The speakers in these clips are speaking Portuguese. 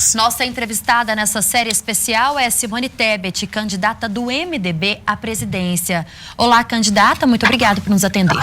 informações. Nossa entrevistada nessa série especial é Simone Tebet, candidata do MDB à presidência. Olá, candidata, muito obrigada por nos atender.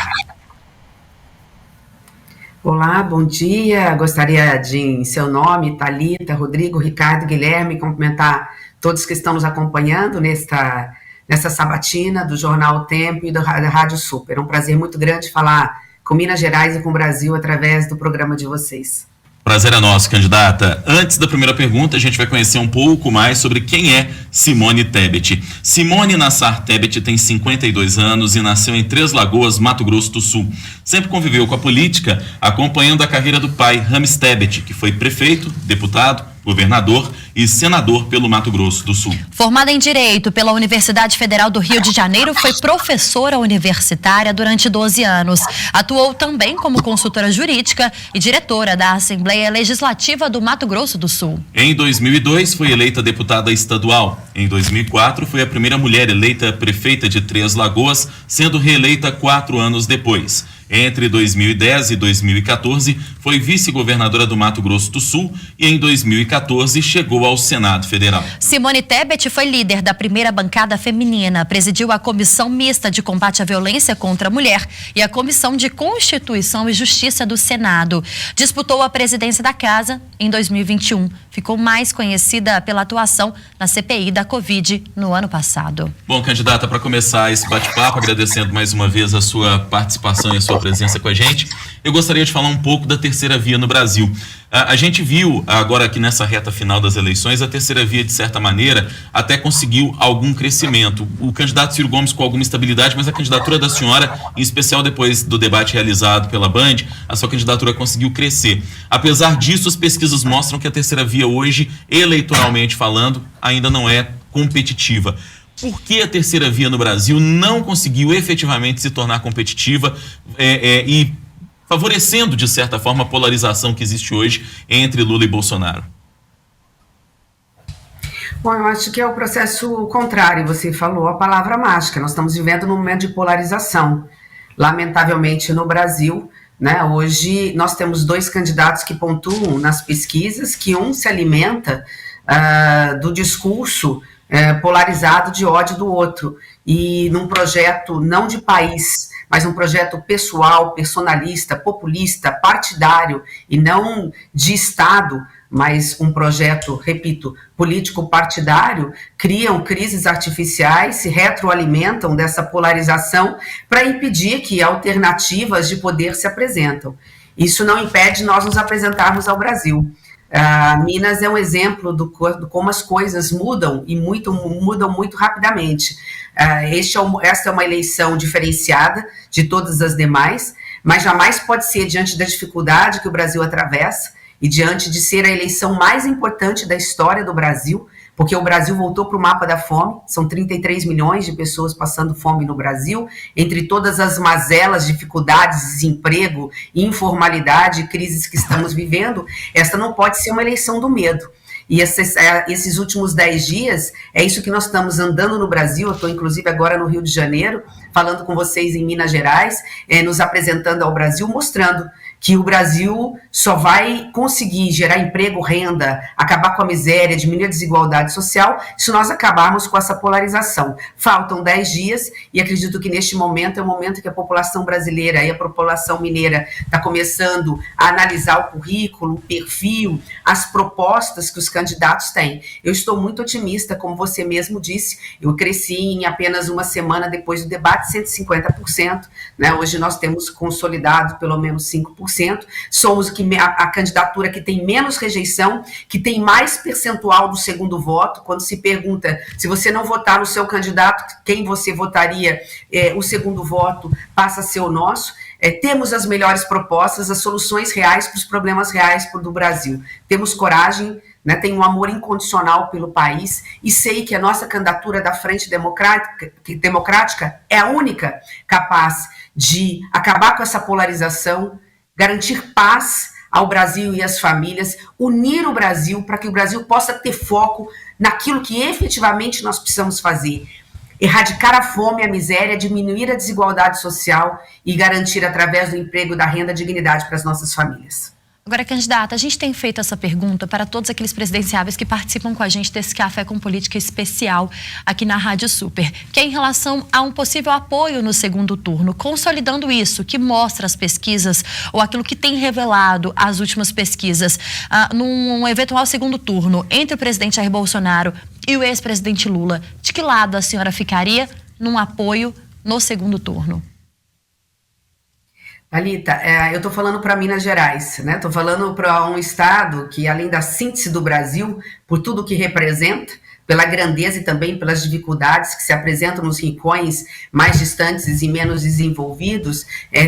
Olá, bom dia. Gostaria de, em seu nome, Thalita, Rodrigo, Ricardo, Guilherme, cumprimentar todos que estão nos acompanhando nessa sabatina do Jornal O Tempo e da Rádio Super. É um prazer muito grande falar com Minas Gerais e com o Brasil através do programa de vocês. Prazer é nosso, candidata. Antes da primeira pergunta, a gente vai conhecer um pouco mais sobre quem é Simone Tebet. Simone Nassar Tebet tem 52 anos e nasceu em Três Lagoas, Mato Grosso do Sul. Sempre conviveu com a política, acompanhando a carreira do pai, Rames Tebet, que foi prefeito, deputado, governador e senador pelo Mato Grosso do Sul. Formada em Direito pela Universidade Federal do Rio de Janeiro, foi professora universitária durante 12 anos. Atuou também como consultora jurídica e diretora da Assembleia Legislativa do Mato Grosso do Sul. Em 2002, foi eleita deputada estadual. Em 2004, foi a primeira mulher eleita prefeita de Três Lagoas, sendo reeleita 4 anos depois. Entre 2010 e 2014, foi vice-governadora do Mato Grosso do Sul e em 2014 chegou ao Senado Federal. Simone Tebet foi líder da primeira bancada feminina, presidiu a Comissão Mista de Combate à Violência contra a Mulher e a Comissão de Constituição e Justiça do Senado. Disputou a presidência da Casa em 2021. Ficou mais conhecida pela atuação na CPI da Covid no ano passado. Bom, candidata, para começar esse bate-papo, agradecendo mais uma vez a sua participação e a sua presença com a gente, eu gostaria de falar um pouco da terceira via no Brasil. A gente viu agora aqui nessa reta final das eleições, a terceira via, de certa maneira, até conseguiu algum crescimento. O candidato Ciro Gomes com alguma estabilidade, mas a candidatura da senhora, em especial depois do debate realizado pela Band, a sua candidatura conseguiu crescer. Apesar disso, as pesquisas mostram que a terceira via hoje, eleitoralmente falando, ainda não é competitiva. Por que a terceira via no Brasil não conseguiu efetivamente se tornar competitiva e favorecendo, de certa forma, a polarização que existe hoje entre Lula e Bolsonaro? Bom, eu acho que é o processo contrário. Você falou a palavra mágica. Nós estamos vivendo num momento de polarização. Lamentavelmente, no Brasil, né, hoje nós temos 2 candidatos que pontuam nas pesquisas, que um se alimenta do discurso polarizado de ódio do outro, e num projeto não de país, mas um projeto pessoal, personalista, populista, partidário, e não de Estado, mas um projeto, repito, político-partidário, criam crises artificiais, se retroalimentam dessa polarização para impedir que alternativas de poder se apresentam. Isso não impede nós nos apresentarmos ao Brasil. Minas é um exemplo do como as coisas mudam e mudam muito rapidamente. Esta é uma eleição diferenciada de todas as demais, mas jamais pode ser diante da dificuldade que o Brasil atravessa e diante de ser a eleição mais importante da história do Brasil, porque o Brasil voltou para o mapa da fome, são 33 milhões de pessoas passando fome no Brasil, entre todas as mazelas, dificuldades, desemprego, informalidade, crises que estamos vivendo, esta não pode ser uma eleição do medo. E esses últimos 10 dias, é isso que nós estamos andando no Brasil. Eu estou, inclusive, agora no Rio de Janeiro, falando com vocês em Minas Gerais, nos apresentando ao Brasil, mostrando que o Brasil só vai conseguir gerar emprego, renda, acabar com a miséria, diminuir a desigualdade social, se nós acabarmos com essa polarização. Faltam 10 dias e acredito que neste momento é o momento que a população brasileira e a população mineira está começando a analisar o currículo, o perfil, as propostas que os candidatos têm. Eu estou muito otimista, como você mesmo disse, eu cresci em apenas uma semana depois do debate 150%, né? Hoje nós temos consolidado pelo menos 5%. Somos a candidatura que tem menos rejeição, que tem mais percentual do segundo voto. Quando se pergunta se você não votar no seu candidato, quem você votaria, o segundo voto passa a ser o nosso. Temos as melhores propostas, as soluções reais para os problemas reais do Brasil. Temos coragem, né, tenho um amor incondicional pelo país e sei que a nossa candidatura da Frente Democrática é a única capaz de acabar com essa polarização, garantir paz ao Brasil e às famílias, unir o Brasil para que o Brasil possa ter foco naquilo que efetivamente nós precisamos fazer. Erradicar a fome e a miséria, diminuir a desigualdade social e garantir, através do emprego e da renda, dignidade para as nossas famílias. Agora, candidata, a gente tem feito essa pergunta para todos aqueles presidenciáveis que participam com a gente desse Café com Política especial aqui na Rádio Super, que é em relação a um possível apoio no segundo turno, consolidando isso, que mostra as pesquisas, ou aquilo que tem revelado as últimas pesquisas, num eventual segundo turno entre o presidente Jair Bolsonaro e o ex-presidente Lula. De que lado a senhora ficaria num apoio no segundo turno? Thalita, eu estou falando para Minas Gerais, né? Estou falando para um estado que, além da síntese do Brasil, por tudo que representa, pela grandeza e também pelas dificuldades que se apresentam nos rincões mais distantes e menos desenvolvidos,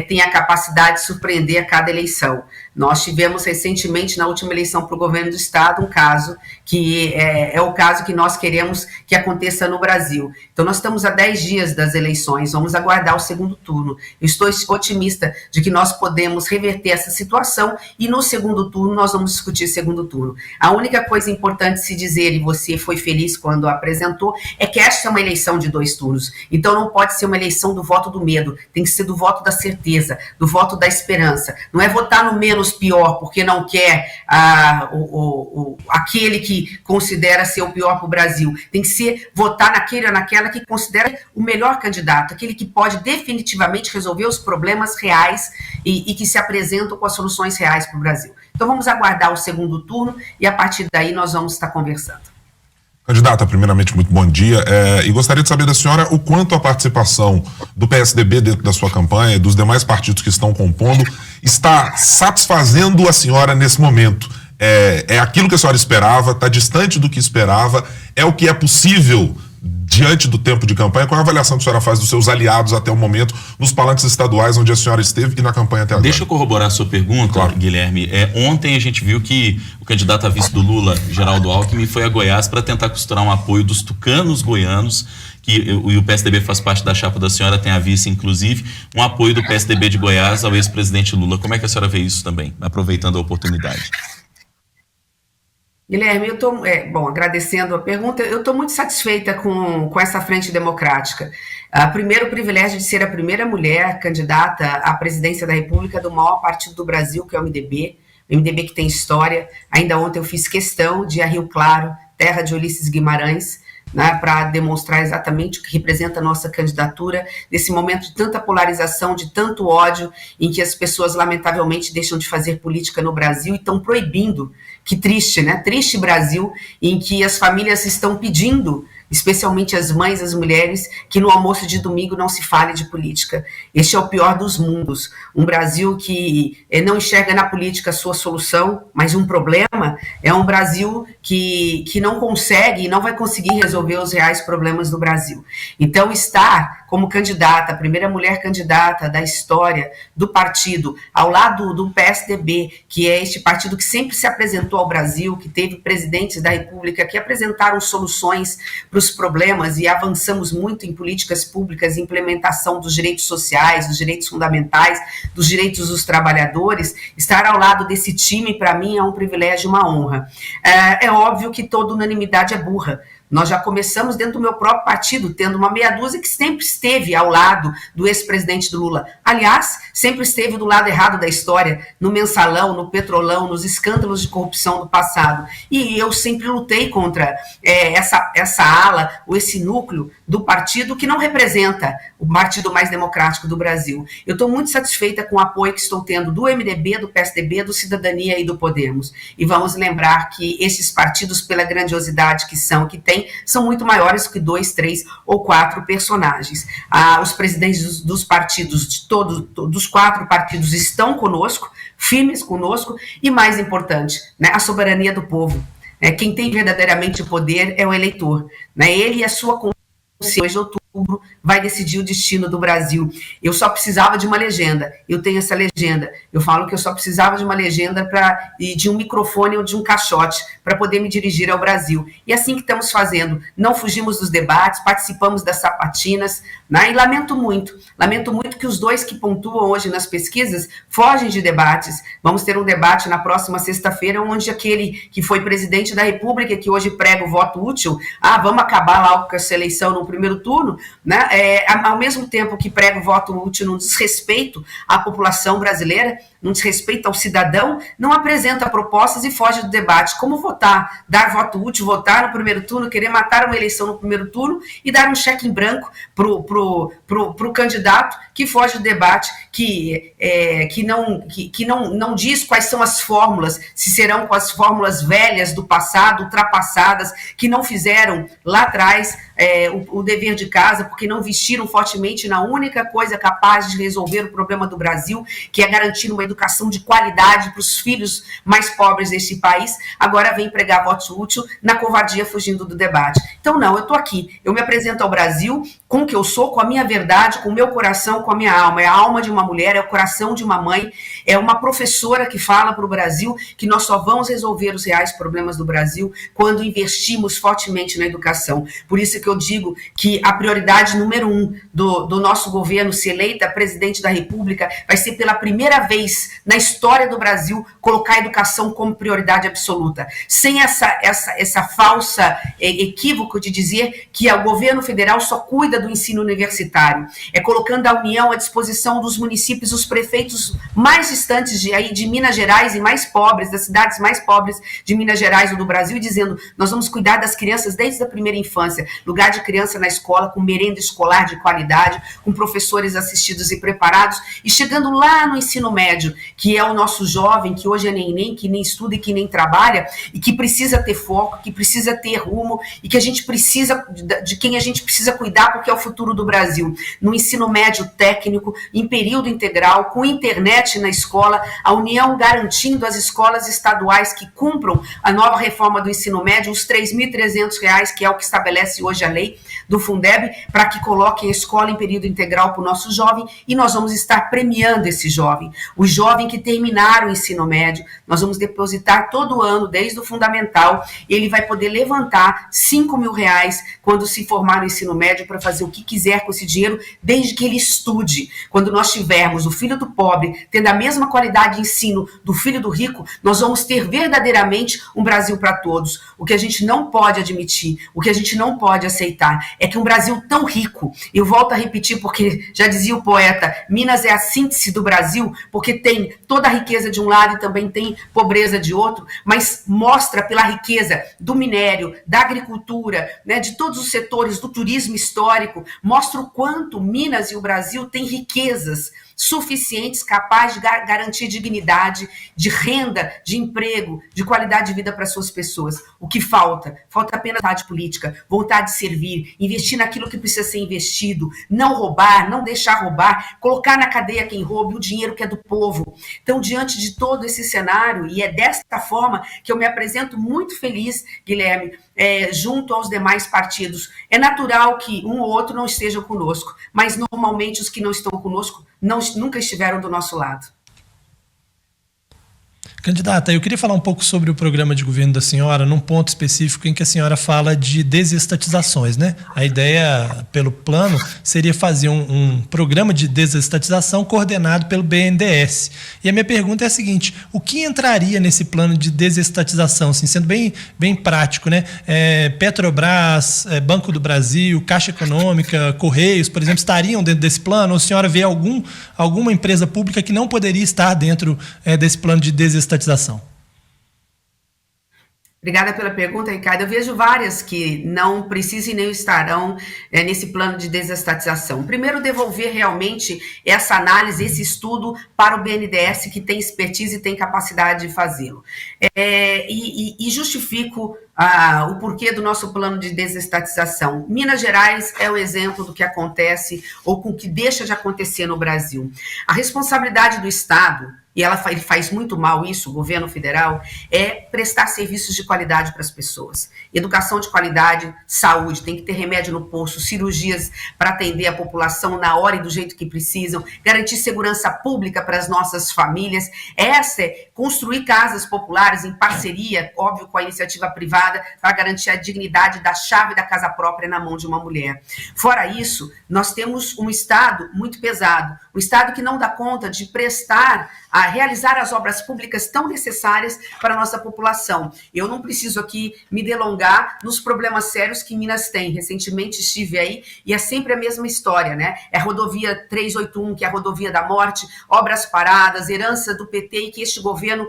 tem a capacidade de surpreender a cada eleição. Nós tivemos recentemente, na última eleição para o governo do estado, um caso que é o caso que nós queremos que aconteça no Brasil. Então, nós estamos a 10 dias das eleições, vamos aguardar o segundo turno. Eu estou otimista de que nós podemos reverter essa situação e no segundo turno nós vamos discutir segundo turno. A única coisa importante se dizer, e você foi feliz quando apresentou, é que esta é uma eleição de 2 turnos. Então, não pode ser uma eleição do voto do medo, tem que ser do voto da certeza, do voto da esperança. Não é votar no menos pior porque não quer aquele que considera ser o pior para o Brasil. Tem que ser votar naquele ou naquela que considera o melhor candidato, aquele que pode definitivamente resolver os problemas reais e que se apresentam com as soluções reais para o Brasil. Então vamos aguardar o segundo turno e a partir daí nós vamos estar conversando. Candidata, primeiramente, muito bom dia. E gostaria de saber da senhora o quanto a participação do PSDB dentro da sua campanha e dos demais partidos que estão compondo está satisfazendo a senhora nesse momento. É aquilo que a senhora esperava, está distante do que esperava, é o que é possível diante do tempo de campanha? Qual é a avaliação que a senhora faz dos seus aliados até o momento, nos palanques estaduais onde a senhora esteve e na campanha até agora? Deixa eu corroborar a sua pergunta, claro. Guilherme. Ontem a gente viu que o candidato a vice do Lula, Geraldo Alckmin, foi a Goiás para tentar costurar um apoio dos tucanos goianos, e o PSDB faz parte da chapa da senhora, tem a vice, inclusive, um apoio do PSDB de Goiás ao ex-presidente Lula. Como é que a senhora vê isso também, aproveitando a oportunidade? Guilherme, eu estou, agradecendo a pergunta, eu estou muito satisfeita com essa frente democrática. Primeiro, o privilégio de ser a primeira mulher candidata à presidência da República do maior partido do Brasil, que é o MDB que tem história. Ainda ontem eu fiz questão de ir a Rio Claro, terra de Ulisses Guimarães, né, para demonstrar exatamente o que representa a nossa candidatura, nesse momento de tanta polarização, de tanto ódio, em que as pessoas, lamentavelmente, deixam de fazer política no Brasil e estão proibindo. Que triste, né? Triste Brasil, em que as famílias estão pedindo, especialmente as mães, as mulheres, que no almoço de domingo não se fale de política. Este é o pior dos mundos. Um Brasil que não enxerga na política a sua solução, mas um problema. É um Brasil que não consegue e não vai conseguir resolver os reais problemas do Brasil. Então, estar como candidata, a primeira mulher candidata da história do partido, ao lado do PSDB, que é este partido que sempre se apresentou ao Brasil, que teve presidentes da República que apresentaram soluções para os problemas e avançamos muito em políticas públicas, implementação dos direitos sociais, dos direitos fundamentais, dos direitos dos trabalhadores. Estar ao lado desse time, para mim, é um privilégio e uma honra. É óbvio que toda unanimidade é burra. Nós já começamos dentro do meu próprio partido, tendo uma meia dúzia que sempre esteve ao lado do ex-presidente do Lula. Aliás, sempre esteve do lado errado da história, no mensalão, no petrolão, nos escândalos de corrupção do passado. E eu sempre lutei contra essa ala, ou esse núcleo do partido que não representa o partido mais democrático do Brasil. Eu estou muito satisfeita com o apoio que estou tendo do MDB, do PSDB, do Cidadania e do Podemos. E vamos lembrar que esses partidos, pela grandiosidade que têm, são muito maiores que 2, 3 ou 4 personagens. Os presidentes dos partidos, dos 4 partidos, estão conosco, firmes conosco, e mais importante, né, a soberania do povo. Quem tem verdadeiramente o poder é o eleitor. Né, ele e a sua consciência, 2 de outubro, vai decidir o destino do Brasil. Eu só precisava de uma legenda, eu tenho essa legenda. Eu falo que eu só precisava de uma legenda e de um microfone ou de um caixote para poder me dirigir ao Brasil. E assim que estamos fazendo. Não fugimos dos debates, participamos das sapatinas, né? E lamento muito que os 2 que pontuam hoje nas pesquisas fogem de debates. Vamos ter um debate na próxima sexta-feira, onde aquele que foi presidente da República, que hoje prega o voto útil, vamos acabar lá com essa eleição no primeiro turno, né, ao mesmo tempo que prega o voto útil num desrespeito à população brasileira, num desrespeito ao cidadão, não apresenta propostas e foge do debate. Como votar? Dar voto útil, votar no primeiro turno, querer matar uma eleição no primeiro turno e dar um cheque em branco pro candidato que foge do debate, que não diz quais são as fórmulas, se serão com as fórmulas velhas do passado, ultrapassadas, que não fizeram lá atrás o dever de casa, porque não investiram fortemente na única coisa capaz de resolver o problema do Brasil, que é garantir uma educação de qualidade para os filhos mais pobres deste país. Agora vem pregar voto útil na covardia, fugindo do debate. Então, não, eu estou aqui, eu me apresento ao Brasil com o que eu sou, com a minha verdade, com o meu coração, com a minha alma. É a alma de uma mulher, é o coração de uma mãe, é uma professora que fala para o Brasil que nós só vamos resolver os reais problemas do Brasil quando investimos fortemente na educação. Por isso que eu digo que a prioridade número 1 do nosso governo, se eleita presidente da República, vai ser pela primeira vez na história do Brasil colocar a educação como prioridade absoluta. Sem essa falsa equívoco de dizer que o governo federal só cuida do ensino universitário. É colocando a União à disposição dos municípios, os prefeitos mais distantes de Minas Gerais e mais pobres, das cidades mais pobres de Minas Gerais ou do Brasil, e dizendo, nós vamos cuidar das crianças desde a primeira infância, lugar de criança na escola, com merenda escolar de qualidade, com professores assistidos e preparados, e chegando lá no ensino médio, que é o nosso jovem, que hoje é neném, que nem estuda e que nem trabalha, e que precisa ter foco, que precisa ter rumo, e que a gente precisa, de quem a gente precisa cuidar, porque é o futuro do Brasil. No ensino médio técnico, em período integral, com internet na escola, a União garantindo às escolas estaduais que cumpram a nova reforma do ensino médio, os R$ 3.300, que é o que estabelece hoje a lei do Fundeb, para que coloquem a escola em período integral para o nosso jovem, e nós vamos estar premiando esse jovem. O jovem que terminar o ensino médio, nós vamos depositar todo ano, desde o fundamental, e ele vai poder levantar R$5.000 quando se formar no ensino médio para fazer o que quiser com esse dinheiro, desde que ele estude. Quando nós tivermos o filho do pobre tendo a mesma qualidade de ensino do filho do rico, nós vamos ter verdadeiramente um Brasil para todos. O que a gente não pode admitir, o que a gente não pode aceitar, é que um Brasil tão rico, eu volto a repetir porque já dizia o poeta, Minas é a síntese do Brasil, porque tem toda a riqueza de um lado e também tem pobreza de outro, mas mostra pela riqueza do minério, da agricultura, né, de todos os setores, do turismo histórico, mostra o quanto Minas e o Brasil têm riquezas suficientes, capazes de garantir dignidade, de renda, de emprego, de qualidade de vida para suas pessoas. O que falta? Falta apenas vontade política, vontade de servir, investir naquilo que precisa ser investido, não roubar, não deixar roubar, colocar na cadeia quem rouba o dinheiro que é do povo. Então, diante de todo esse cenário, e é desta forma que eu me apresento muito feliz, Guilherme, junto aos demais partidos. É natural que um ou outro não estejam conosco, mas normalmente os que não estão conosco nunca estiveram do nosso lado. Candidata, eu queria falar um pouco sobre o programa de governo da senhora, num ponto específico em que a senhora fala de desestatizações, né? A ideia, pelo plano, seria fazer um programa de desestatização coordenado pelo BNDES. E a minha pergunta é a seguinte, o que entraria nesse plano de desestatização, assim, sendo bem prático, né? Petrobras, Banco do Brasil, Caixa Econômica, Correios, por exemplo, estariam dentro desse plano? Ou a senhora vê alguma empresa pública que não poderia estar dentro desse plano de desestatização? Obrigada pela pergunta, Ricardo. Eu vejo várias que não precisam e nem estarão nesse plano de desestatização. Primeiro, devolver realmente essa análise, esse estudo para o BNDES, que tem expertise e tem capacidade de fazê-lo. E justifico o porquê do nosso plano de desestatização. Minas Gerais é o exemplo do que acontece ou com o que deixa de acontecer no Brasil. A responsabilidade do Estado, e ele faz muito mal isso, o governo federal, é prestar serviços de qualidade para as pessoas. Educação de qualidade, saúde, tem que ter remédio no posto, cirurgias para atender a população na hora e do jeito que precisam, garantir segurança pública para as nossas famílias, construir casas populares em parceria, óbvio, com a iniciativa privada, para garantir a dignidade da chave da casa própria na mão de uma mulher. Fora isso, nós temos um Estado muito pesado, um Estado que não dá conta de prestar a realizar as obras públicas tão necessárias para a nossa população. Eu não preciso aqui me delongar nos problemas sérios que Minas tem. Recentemente estive aí e é sempre a mesma história, né? É a rodovia 381, que é a rodovia da morte, obras paradas, herança do PT e que este governo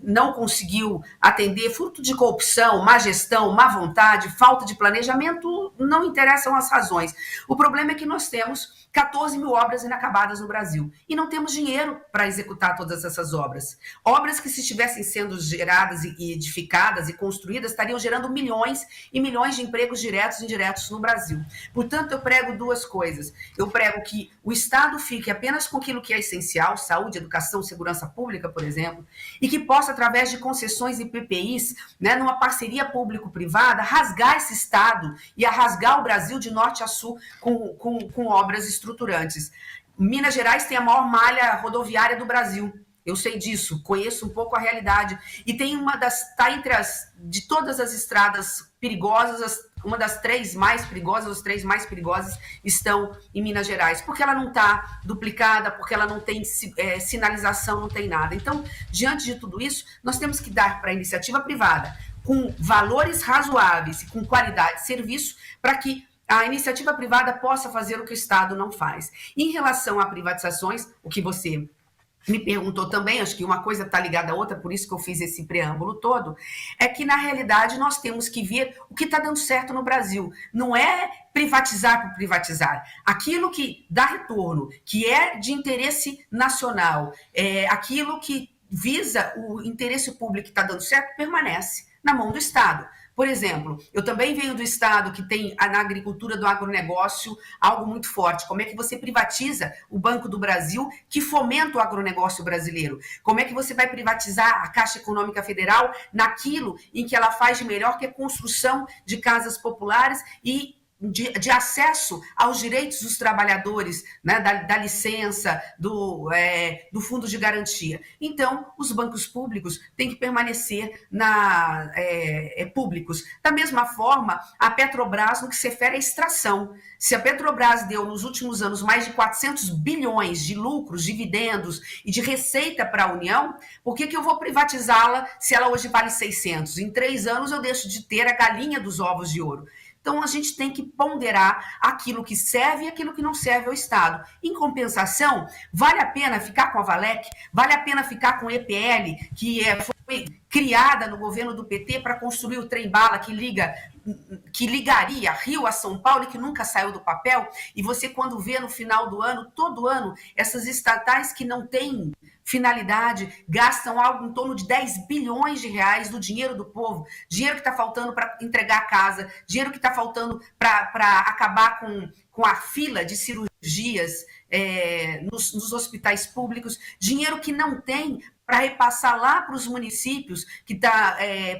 não conseguiu atender, fruto de corrupção, má gestão, má vontade, falta de planejamento, não interessam as razões. O problema é que nós temos 14 mil obras inacabadas no Brasil e não temos dinheiro para executar todas essas obras. Obras que, se estivessem sendo geradas e edificadas e construídas, estariam gerando milhões e milhões de empregos diretos e indiretos no Brasil. Portanto, eu prego duas coisas. Eu prego que o Estado fique apenas com aquilo que é essencial, saúde, educação, segurança pública, por exemplo, e que possa, através de concessões e PPIs, né, numa parceria público-privada, rasgar esse Estado e rasgar o Brasil de norte a sul com obras estruturantes. Minas Gerais tem a maior malha rodoviária do Brasil. Eu sei disso, conheço um pouco a realidade. E tem está entre de todas as estradas perigosas, uma das 3 mais perigosas, as 3 mais perigosas estão em Minas Gerais, porque ela não está duplicada, porque ela não tem sinalização, não tem nada. Então, diante de tudo isso, nós temos que dar para a iniciativa privada, com valores razoáveis e com qualidade de serviço, para que a iniciativa privada possa fazer o que o Estado não faz. Em relação a privatizações, o que você me perguntou também, acho que uma coisa está ligada à outra, por isso que eu fiz esse preâmbulo todo, é que, na realidade, nós temos que ver o que está dando certo no Brasil. Não é privatizar por privatizar. Aquilo que dá retorno, que é de interesse nacional, aquilo que visa o interesse público que está dando certo, permanece na mão do Estado. Por exemplo, eu também venho do Estado que tem na agricultura do agronegócio algo muito forte. Como é que você privatiza o Banco do Brasil, que fomenta o agronegócio brasileiro? Como é que você vai privatizar a Caixa Econômica Federal naquilo em que ela faz de melhor, que é construção de casas populares e de acesso aos direitos dos trabalhadores, né, da licença, do fundo de garantia. Então, os bancos públicos têm que permanecer públicos. Da mesma forma, a Petrobras, no que se refere à extração. Se a Petrobras deu, nos últimos anos, mais de 400 bilhões de lucros, dividendos e de receita para a União, por que eu vou privatizá-la se ela hoje vale 600? Em 3 anos, eu deixo de ter a galinha dos ovos de ouro. Então, a gente tem que ponderar aquilo que serve e aquilo que não serve ao Estado. Em compensação, vale a pena ficar com a Valec? Vale a pena ficar com o EPL, que foi criada no governo do PT para construir o trem-bala que ligaria Rio a São Paulo e que nunca saiu do papel? E você, quando vê no final do ano, todo ano, essas estatais que não têm finalidade, gastam algo em torno de 10 bilhões de reais do dinheiro do povo, dinheiro que está faltando para entregar a casa, dinheiro que está faltando para acabar com a fila de cirurgias nos hospitais públicos, dinheiro que não tem para repassar lá para os municípios, que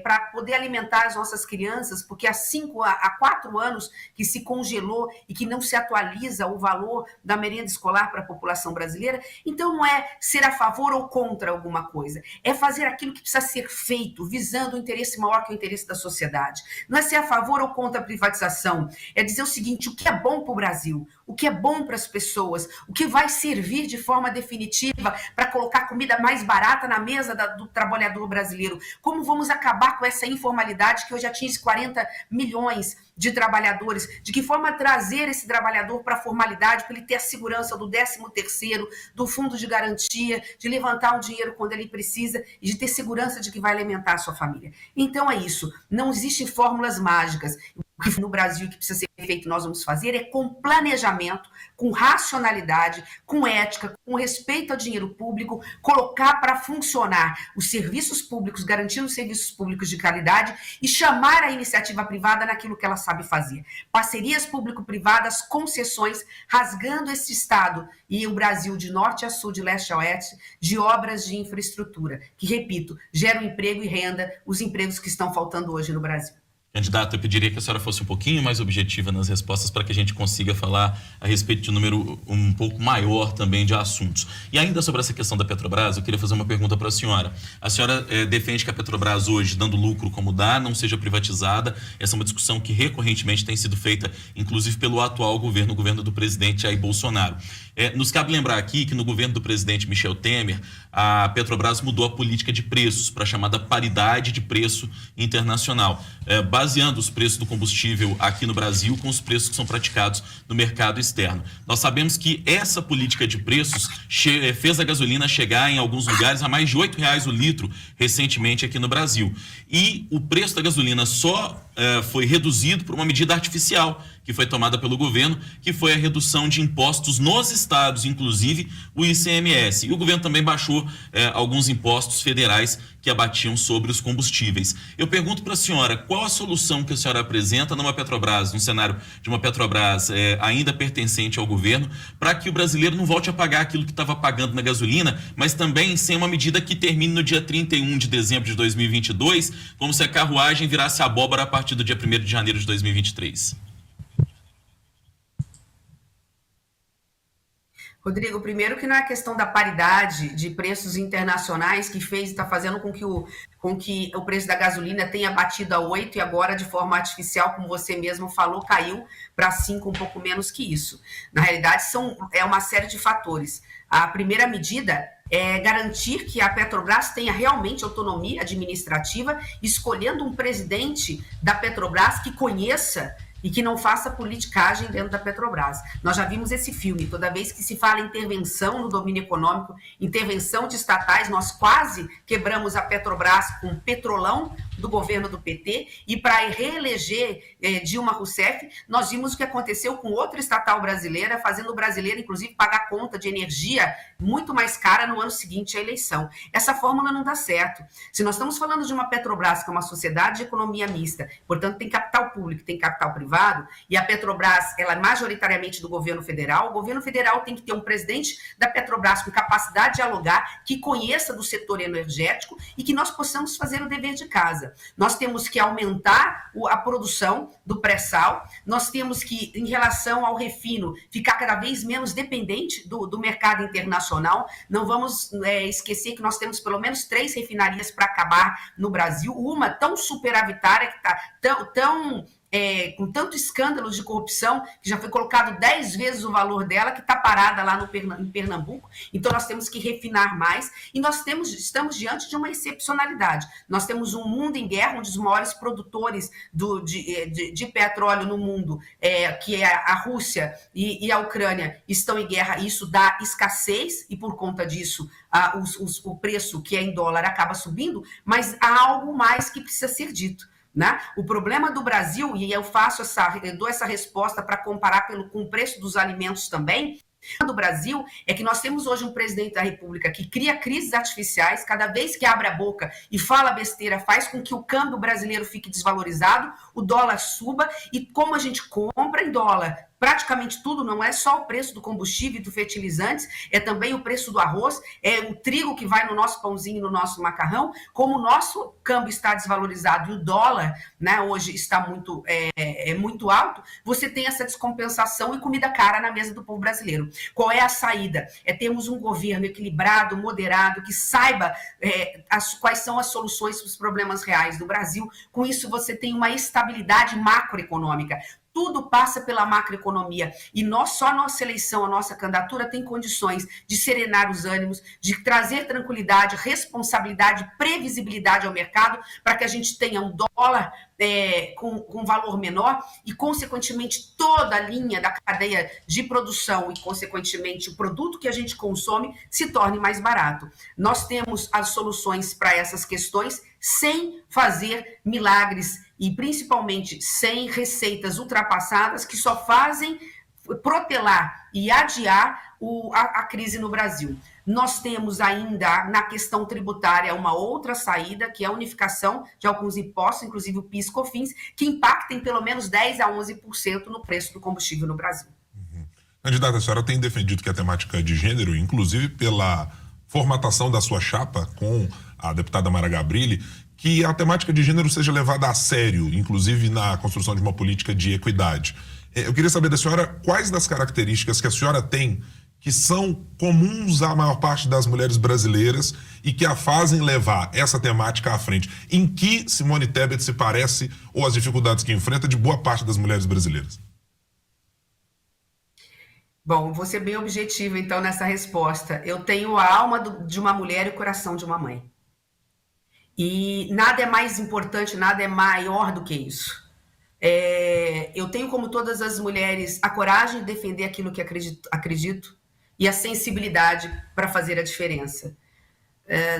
para poder alimentar as nossas crianças, porque há 4 anos que se congelou e que não se atualiza o valor da merenda escolar para a população brasileira. Então, não é ser a favor ou contra alguma coisa, é fazer aquilo que precisa ser feito, visando o interesse maior que o interesse da sociedade. Não é ser a favor ou contra a privatização, é dizer o seguinte: o que é bom para o Brasil, o que é bom para as pessoas, o que vai servir de forma definitiva para colocar comida mais barata na mesa do trabalhador brasileiro. Como vamos acabar com essa informalidade que hoje atinge 40 milhões de trabalhadores? De que forma trazer esse trabalhador para a formalidade, para ele ter a segurança do 13º, do fundo de garantia, de levantar um dinheiro quando ele precisa e de ter segurança de que vai alimentar a sua família. Então é isso. Não existem fórmulas mágicas. O que no Brasil que precisa ser feito, nós vamos fazer é com planejamento, com racionalidade, com ética, com respeito ao dinheiro público, colocar para funcionar os serviços públicos, garantindo os serviços públicos de qualidade e chamar a iniciativa privada naquilo que ela sabe fazer. Parcerias público-privadas, concessões, rasgando esse Estado e o Brasil de norte a sul, de leste a oeste, de obras de infraestrutura, que, repito, geram emprego e renda, os empregos que estão faltando hoje no Brasil. Candidato, eu pediria que a senhora fosse um pouquinho mais objetiva nas respostas para que a gente consiga falar a respeito de um número um pouco maior também de assuntos. E ainda sobre essa questão da Petrobras, eu queria fazer uma pergunta para a senhora. A senhora defende que a Petrobras hoje, dando lucro como dá, não seja privatizada. Essa é uma discussão que recorrentemente tem sido feita, inclusive pelo atual governo, o governo do presidente Jair Bolsonaro. Nos cabe lembrar aqui que no governo do presidente Michel Temer, a Petrobras mudou a política de preços para a chamada paridade de preço internacional, baseando os preços do combustível aqui no Brasil com os preços que são praticados no mercado externo. Nós sabemos que essa política de preços fez a gasolina chegar em alguns lugares a mais de R$8 o litro recentemente aqui no Brasil. E o preço da gasolina só foi reduzido por uma medida artificial que foi tomada pelo governo, que foi a redução de impostos nos estados, inclusive o ICMS. E o governo também baixou alguns impostos federais que abatiam sobre os combustíveis. Eu pergunto para a senhora, qual a solução que a senhora apresenta numa Petrobras, num cenário de uma Petrobras ainda pertencente ao governo, para que o brasileiro não volte a pagar aquilo que estava pagando na gasolina, mas também sem uma medida que termine no dia 31 de dezembro de 2022, como se a carruagem virasse abóbora a partir do dia 1º de janeiro de 2023? Rodrigo, primeiro que não é a questão da paridade de preços internacionais que está fazendo com que o preço da gasolina tenha batido a 8 e agora, de forma artificial, como você mesmo falou, caiu para 5, um pouco menos que isso. Na realidade, é uma série de fatores. A primeira medida é garantir que a Petrobras tenha realmente autonomia administrativa, escolhendo um presidente da Petrobras que conheça e que não faça politicagem dentro da Petrobras. Nós já vimos esse filme, toda vez que se fala em intervenção no domínio econômico, intervenção de estatais, nós quase quebramos a Petrobras com o petrolão do governo do PT, e para reeleger Dilma Rousseff, nós vimos o que aconteceu com outra estatal brasileira, fazendo o brasileiro, inclusive, pagar conta de energia muito mais cara no ano seguinte à eleição. Essa fórmula não dá certo. Se nós estamos falando de uma Petrobras, que é uma sociedade de economia mista, portanto tem capital público, tem capital privado, e a Petrobras, ela é majoritariamente do governo federal, o governo federal tem que ter um presidente da Petrobras com capacidade de dialogar, que conheça do setor energético e que nós possamos fazer o dever de casa. Nós temos que aumentar a produção do pré-sal, nós temos que, em relação ao refino, ficar cada vez menos dependente do mercado internacional. Não vamos esquecer que nós temos pelo menos 3 refinarias para acabar no Brasil, uma tão superavitária, que está com tanto escândalo de corrupção, que já foi colocado 10 vezes o valor dela, que está parada lá em Pernambuco. Então nós temos que refinar mais, e nós estamos diante de uma excepcionalidade. Nós temos um mundo em guerra, um dos maiores produtores de petróleo no mundo, que é a Rússia e a Ucrânia, estão em guerra. Isso dá escassez, e por conta disso o preço, que é em dólar, acaba subindo, mas há algo mais que precisa ser dito. Né? O problema do Brasil, e eu dou essa resposta para comparar com o preço dos alimentos também, do Brasil, é que nós temos hoje um presidente da República que cria crises artificiais, cada vez que abre a boca e fala besteira, faz com que o câmbio brasileiro fique desvalorizado, o dólar suba, e como a gente compra em dólar praticamente tudo, não é só o preço do combustível e do fertilizantes, é também o preço do arroz, é o trigo que vai no nosso pãozinho, no nosso macarrão. Como o nosso câmbio está desvalorizado e o dólar, né, hoje está muito alto, você tem essa descompensação e comida cara na mesa do povo brasileiro. Qual é a saída? É termos um governo equilibrado, moderado, que saiba quais são as soluções para os problemas reais do Brasil. Com isso, você tem uma estabilidade macroeconômica. Tudo passa pela macroeconomia, e só a nossa eleição, a nossa candidatura tem condições de serenar os ânimos, de trazer tranquilidade, responsabilidade, previsibilidade ao mercado, para que a gente tenha um dólar com valor menor e, consequentemente, toda a linha da cadeia de produção e, consequentemente, o produto que a gente consome se torne mais barato. Nós temos as soluções para essas questões sem fazer milagres e, principalmente, sem receitas ultrapassadas que só fazem protelar e adiar a crise no Brasil. Nós temos ainda, na questão tributária, uma outra saída, que é a unificação de alguns impostos, inclusive o PIS e COFINS, que impactem pelo menos 10% a 11% no preço do combustível no Brasil. Candidata, a senhora tem defendido que a temática de gênero, inclusive pela formatação da sua chapa com a deputada Mara Gabrilli, que a temática de gênero seja levada a sério, inclusive na construção de uma política de equidade. Eu queria saber da senhora quais das características que a senhora tem que são comuns à maior parte das mulheres brasileiras e que a fazem levar essa temática à frente. Em que Simone Tebet se parece, ou as dificuldades que enfrenta, de boa parte das mulheres brasileiras? Bom, vou ser bem objetiva então nessa resposta. Eu tenho a alma de uma mulher e o coração de uma mãe. E nada é mais importante, nada é maior do que isso. Eu tenho, como todas as mulheres, a coragem de defender aquilo que acredito e a sensibilidade para fazer a diferença.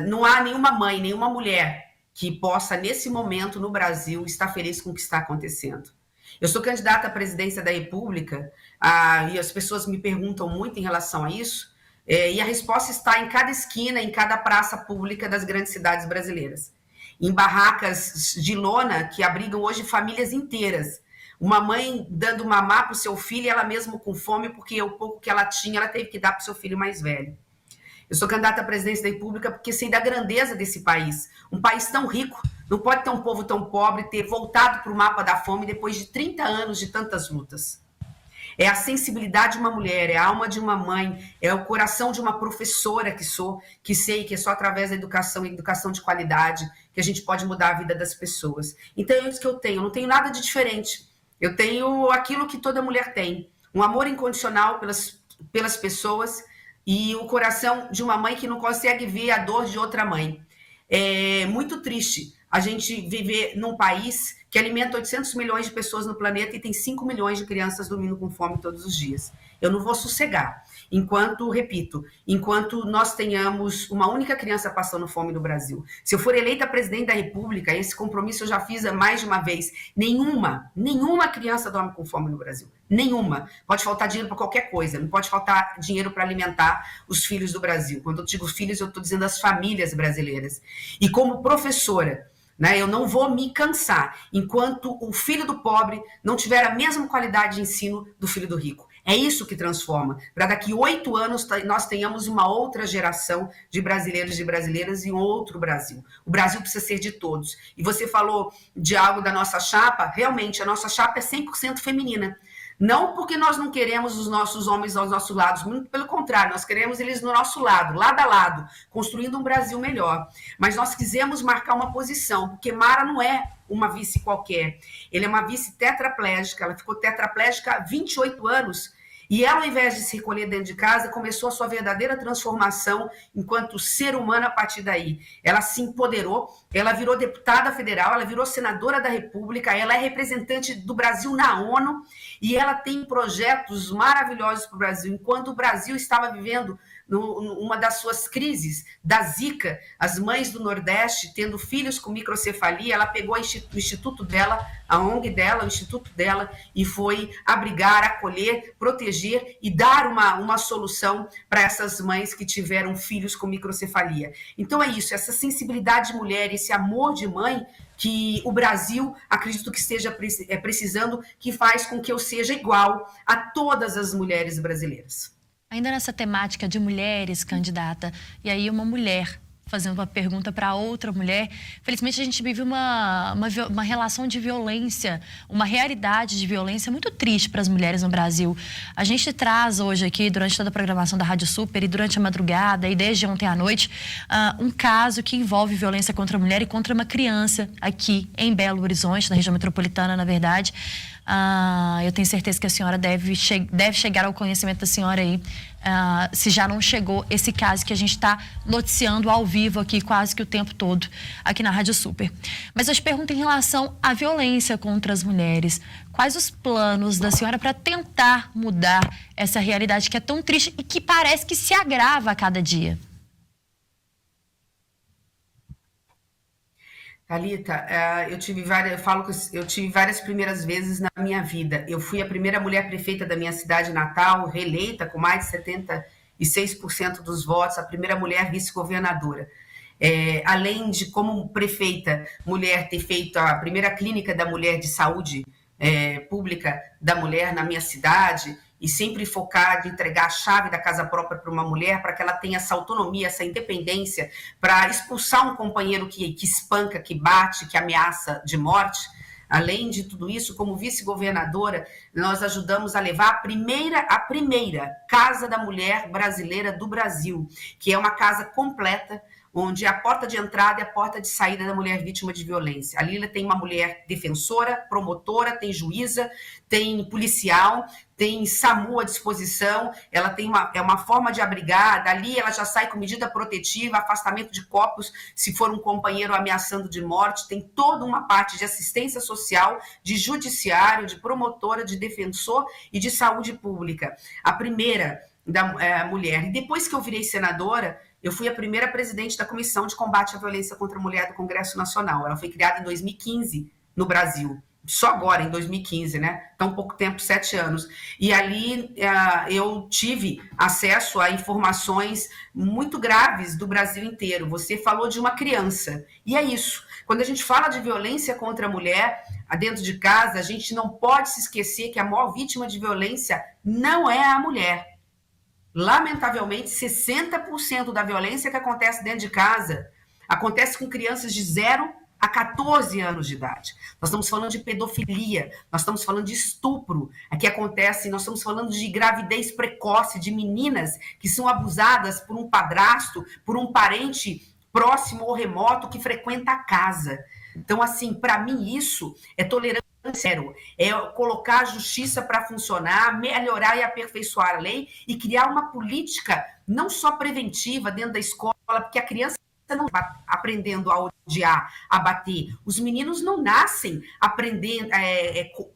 Não há nenhuma mãe, nenhuma mulher que possa, nesse momento, no Brasil, estar feliz com o que está acontecendo. Eu sou candidata à presidência da República, e as pessoas me perguntam muito em relação a isso, e a resposta está em cada esquina, em cada praça pública das grandes cidades brasileiras. Em barracas de lona que abrigam hoje famílias inteiras. Uma mãe dando mamar para o seu filho e ela mesma com fome, porque o pouco que ela tinha, ela teve que dar para o seu filho mais velho. Eu sou candidata à presidência da República porque sei da grandeza desse país. Um país tão rico, não pode ter um povo tão pobre, ter voltado para o mapa da fome depois de 30 anos de tantas lutas. É a sensibilidade de uma mulher, é a alma de uma mãe, é o coração de uma professora que sei que é só através da educação e educação de qualidade que a gente pode mudar a vida das pessoas. Então é isso que eu tenho, não tenho nada de diferente. Eu tenho aquilo que toda mulher tem, um amor incondicional pelas pessoas e o coração de uma mãe que não consegue ver a dor de outra mãe. É muito triste a gente viver num país que alimenta 800 milhões de pessoas no planeta e tem 5 milhões de crianças dormindo com fome todos os dias. Eu não vou sossegar enquanto nós tenhamos uma única criança passando fome no Brasil. Se eu for eleita presidente da República, esse compromisso eu já fiz mais de uma vez, nenhuma criança dorme com fome no Brasil. Nenhuma. Pode faltar dinheiro para qualquer coisa, não pode faltar dinheiro para alimentar os filhos do Brasil. Quando eu digo filhos, eu estou dizendo as famílias brasileiras. E como professora, eu não vou me cansar enquanto o filho do pobre não tiver a mesma qualidade de ensino do filho do rico. É isso que transforma. Para daqui 8 anos nós tenhamos uma outra geração de brasileiros e brasileiras e um outro Brasil. O Brasil precisa ser de todos. E você falou de algo da nossa chapa. Realmente, a nossa chapa é 100% feminina. Não porque nós não queremos os nossos homens aos nossos lados, muito pelo contrário, nós queremos eles no nosso lado, lado a lado, construindo um Brasil melhor. Mas nós quisemos marcar uma posição, porque Mara não é uma vice qualquer. Ela é uma vice tetraplégica, ela ficou tetraplégica há 28 anos. E ela, ao invés de se recolher dentro de casa, começou a sua verdadeira transformação enquanto ser humano a partir daí. Ela se empoderou, ela virou deputada federal, ela virou senadora da República, ela é representante do Brasil na ONU e ela tem projetos maravilhosos para o Brasil. Enquanto o Brasil estava vivendo uma das suas crises da Zika, as mães do Nordeste tendo filhos com microcefalia, ela pegou o instituto dela, a ONG dela, o instituto dela, e foi abrigar, acolher, proteger e dar uma solução para essas mães que tiveram filhos com microcefalia. Então é isso, essa sensibilidade de mulher, esse amor de mãe que o Brasil, acredito que esteja precisando, que faz com que eu seja igual a todas as mulheres brasileiras. Ainda nessa temática de mulheres, candidata, e aí uma mulher fazendo uma pergunta para outra mulher. Felizmente a gente vive uma relação de violência, uma realidade de violência muito triste para as mulheres no Brasil. A gente traz hoje aqui, durante toda a programação da Rádio Super e durante a madrugada e desde ontem à noite, um caso que envolve violência contra a mulher e contra uma criança aqui em Belo Horizonte, na região metropolitana, na verdade. Eu tenho certeza que a senhora deve chegar ao conhecimento da senhora aí, se já não chegou esse caso que a gente está noticiando ao vivo aqui quase que o tempo todo aqui na Rádio Super. Mas eu te pergunto em relação à violência contra as mulheres. Quais os planos da senhora para tentar mudar essa realidade que é tão triste e que parece que se agrava a cada dia? Thalita, eu tive várias primeiras vezes na minha vida. Eu fui a primeira mulher prefeita da minha cidade natal, reeleita com mais de 76% dos votos, a primeira mulher vice-governadora. Além de, como prefeita mulher, ter feito a primeira clínica da mulher de saúde pública da mulher na minha cidade, e sempre focar de entregar a chave da casa própria para uma mulher, para que ela tenha essa autonomia, essa independência, para expulsar um companheiro que espanca, que bate, que ameaça de morte. Além de tudo isso, como vice-governadora, nós ajudamos a levar a primeira Casa da Mulher Brasileira do Brasil, que é uma casa completa, onde a porta de entrada é a porta de saída da mulher vítima de violência. Ali ela tem uma mulher defensora, promotora, tem juíza, tem policial, tem SAMU à disposição, ela tem uma forma de abrigar, dali ela já sai com medida protetiva, afastamento de corpos, se for um companheiro ameaçando de morte, tem toda uma parte de assistência social, de judiciário, de promotora, de defensor e de saúde pública. A primeira da mulher. E depois que eu virei senadora, eu fui a primeira presidente da Comissão de Combate à Violência contra a Mulher do Congresso Nacional. Ela foi criada em 2015 no Brasil. Só agora, em 2015, né? Tão pouco tempo, 7 anos. E ali eu tive acesso a informações muito graves do Brasil inteiro. Você falou de uma criança. E é isso. Quando a gente fala de violência contra a mulher dentro de casa, a gente não pode se esquecer que a maior vítima de violência não é a mulher. Lamentavelmente, 60% da violência que acontece dentro de casa acontece com crianças de 0 a 14 anos de idade. Nós estamos falando de pedofilia, nós estamos falando de estupro, que acontece, nós estamos falando de gravidez precoce, de meninas que são abusadas por um padrasto, por um parente próximo ou remoto que frequenta a casa. Então, assim, para mim isso é tolerância zero, é colocar a justiça para funcionar, melhorar e aperfeiçoar a lei e criar uma política não só preventiva dentro da escola, porque a criança não está aprendendo a odiar, a bater. Os meninos não nascem aprendendo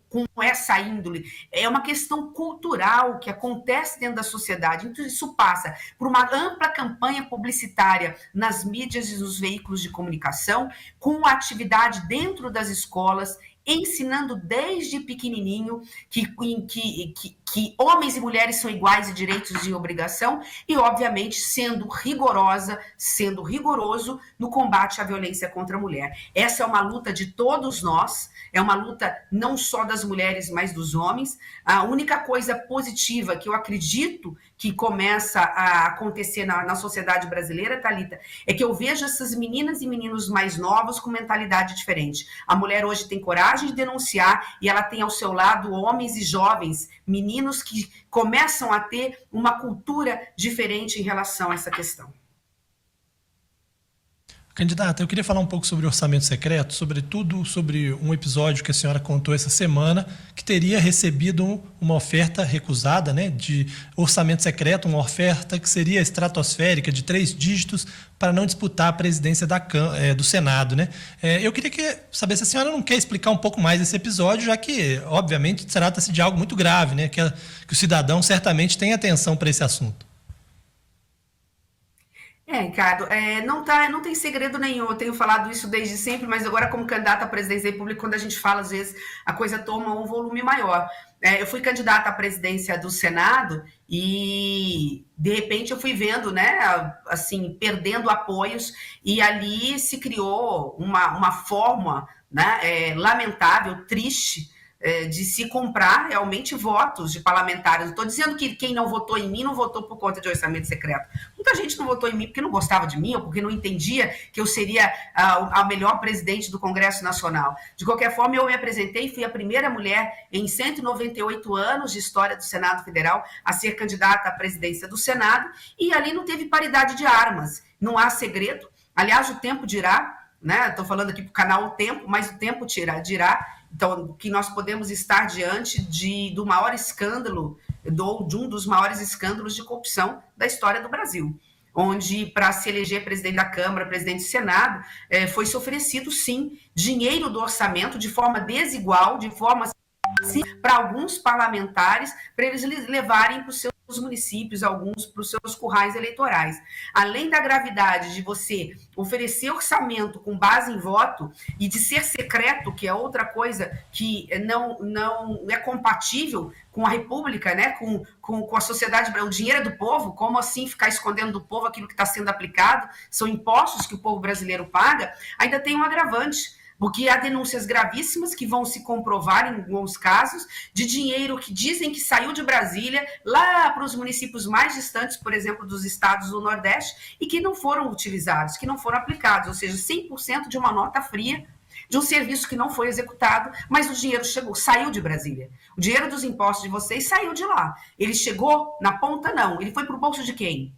com essa índole. É uma questão cultural que acontece dentro da sociedade. Então, isso passa por uma ampla campanha publicitária nas mídias e nos veículos de comunicação, com atividade dentro das escolas, ensinando desde pequenininho que homens e mulheres são iguais em direitos e obrigação e, obviamente, sendo rigoroso no combate à violência contra a mulher. Essa é uma luta de todos nós, é uma luta não só das mulheres, mas dos homens. A única coisa positiva que eu acredito que começa a acontecer na sociedade brasileira, Thalita, é que eu vejo essas meninas e meninos mais novos com mentalidade diferente. A mulher hoje tem coragem de denunciar e ela tem ao seu lado homens e jovens, meninos que começam a ter uma cultura diferente em relação a essa questão. Candidata, eu queria falar um pouco sobre orçamento secreto, sobretudo sobre um episódio que a senhora contou essa semana, que teria recebido uma oferta recusada, né, de orçamento secreto, uma oferta que seria estratosférica, de 3 dígitos, para não disputar a presidência do Senado, né? Eu queria saber se a senhora não quer explicar um pouco mais esse episódio, já que, obviamente, trata-se de algo muito grave, né, que o cidadão certamente tem atenção para esse assunto. Ricardo, não tem segredo nenhum, eu tenho falado isso desde sempre, mas agora como candidata à presidência da República, quando a gente fala, às vezes, a coisa toma um volume maior. Eu fui candidata à presidência do Senado e, de repente, eu fui vendo, né, assim, perdendo apoios, e ali se criou uma forma, né, lamentável, triste, de se comprar realmente votos de parlamentares. Não estou dizendo que quem não votou em mim não votou por conta de orçamento secreto. Muita gente não votou em mim porque não gostava de mim ou porque não entendia que eu seria a melhor presidente do Congresso Nacional. De qualquer forma, eu me apresentei e fui a primeira mulher em 198 anos de história do Senado Federal a ser candidata à presidência do Senado, e ali não teve paridade de armas. Não há segredo. Aliás, o tempo dirá, né? Estou falando aqui para o canal O Tempo, mas o tempo dirá. Então, que nós podemos estar diante do maior escândalo, de um dos maiores escândalos de corrupção da história do Brasil, onde, para se eleger presidente da Câmara, presidente do Senado, foi-se oferecido, sim, dinheiro do orçamento de forma desigual, de forma para alguns parlamentares, para eles levarem para os seus municípios, alguns para os seus currais eleitorais. Além da gravidade de você oferecer orçamento com base em voto e de ser secreto, que é outra coisa que não é compatível com a República, né, com a sociedade, o dinheiro é do povo, como assim ficar escondendo do povo aquilo que está sendo aplicado? São impostos que o povo brasileiro paga. Ainda tem um agravante, porque há denúncias gravíssimas que vão se comprovar em alguns casos de dinheiro que dizem que saiu de Brasília lá para os municípios mais distantes, por exemplo, dos estados do Nordeste, e que não foram utilizados, que não foram aplicados, ou seja, 100% de uma nota fria de um serviço que não foi executado, mas o dinheiro saiu de Brasília. O dinheiro dos impostos de vocês saiu de lá. Ele chegou na ponta, não. Ele foi para o bolso de quem?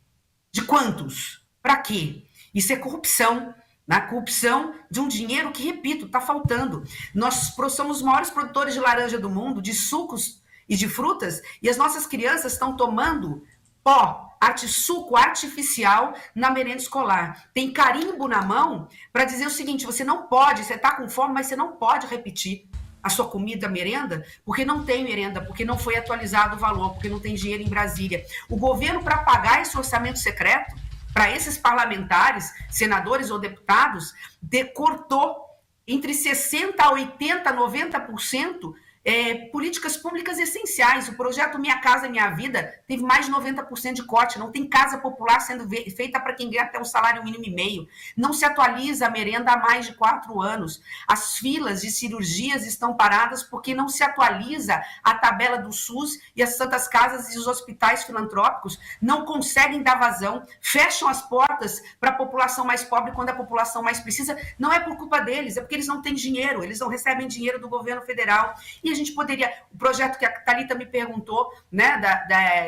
De quantos? Para quê? Isso é corrupção. Na corrupção de um dinheiro que, repito, está faltando. Nós somos os maiores produtores de laranja do mundo, de sucos e de frutas, e as nossas crianças estão tomando suco artificial na merenda escolar. Tem carimbo na mão para dizer o seguinte: você não pode, você está com fome, mas você não pode repetir a sua comida, merenda, porque não tem merenda, porque não foi atualizado o valor, porque não tem dinheiro em Brasília. O governo, para pagar esse orçamento secreto, para esses parlamentares, senadores ou deputados, cortou entre 60%, 80%, 90% políticas públicas essenciais. O projeto Minha Casa Minha Vida teve mais de 90% de corte. Não tem casa popular sendo feita para quem ganha até um salário mínimo e meio. Não se atualiza a merenda há mais de 4 anos. As filas de cirurgias estão paradas porque não se atualiza a tabela do SUS, e as santas casas e os hospitais filantrópicos não conseguem dar vazão, fecham as portas para a população mais pobre quando a população mais precisa. Não é por culpa deles, é porque eles não têm dinheiro, eles não recebem dinheiro do governo federal. E a gente poderia, o projeto que a Thalita me perguntou, né,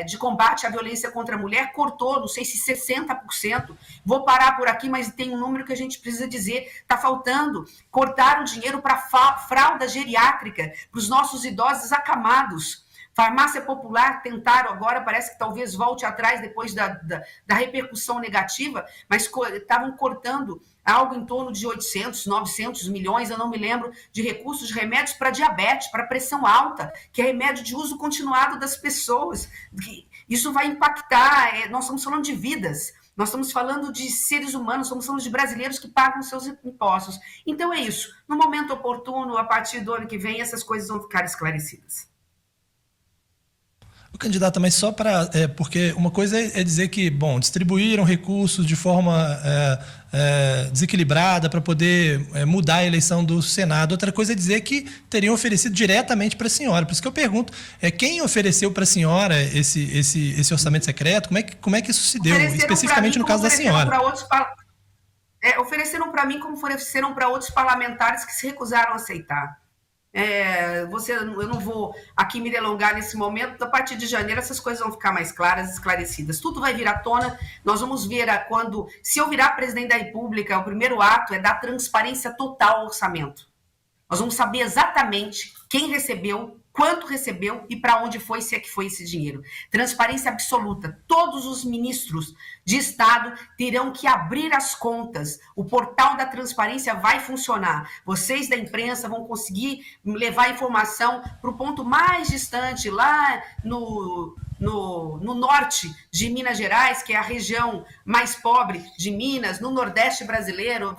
de combate à violência contra a mulher, cortou, não sei se 60%, vou parar por aqui, mas tem um número que a gente precisa dizer, está faltando, cortar o dinheiro para fralda geriátrica, para os nossos idosos acamados. Farmácia popular tentaram agora, parece que talvez volte atrás depois da repercussão negativa, mas estavam cortando algo em torno de 800, 900 milhões, eu não me lembro, de recursos de remédios para diabetes, para pressão alta, que é remédio de uso continuado das pessoas. Isso vai impactar, nós estamos falando de vidas, nós estamos falando de seres humanos, estamos falando de brasileiros que pagam seus impostos. Então é isso, no momento oportuno, a partir do ano que vem, essas coisas vão ficar esclarecidas. O candidato, mas só para... porque uma coisa é dizer que, bom, distribuíram recursos de forma desequilibrada para poder mudar a eleição do Senado. Outra coisa é dizer que teriam oferecido diretamente para a senhora. Por isso que eu pergunto, quem ofereceu para a senhora esse orçamento secreto? Como é que isso se deu, especificamente no caso da senhora? Ofereceram para mim como ofereceram para outros parlamentares que se recusaram a aceitar. Eu não vou aqui me delongar nesse momento. A partir de janeiro essas coisas vão ficar mais claras, esclarecidas. Tudo vai vir à tona. Nós vamos ver se eu virar presidente da República, o primeiro ato é dar transparência total ao orçamento. Nós vamos saber exatamente quem recebeu, quanto recebeu e para onde foi, se é que foi esse dinheiro. Transparência absoluta. Todos os ministros de Estado terão que abrir as contas. O portal da transparência vai funcionar. Vocês da imprensa vão conseguir levar informação para o ponto mais distante, lá no norte de Minas Gerais, que é a região mais pobre de Minas, no Nordeste brasileiro.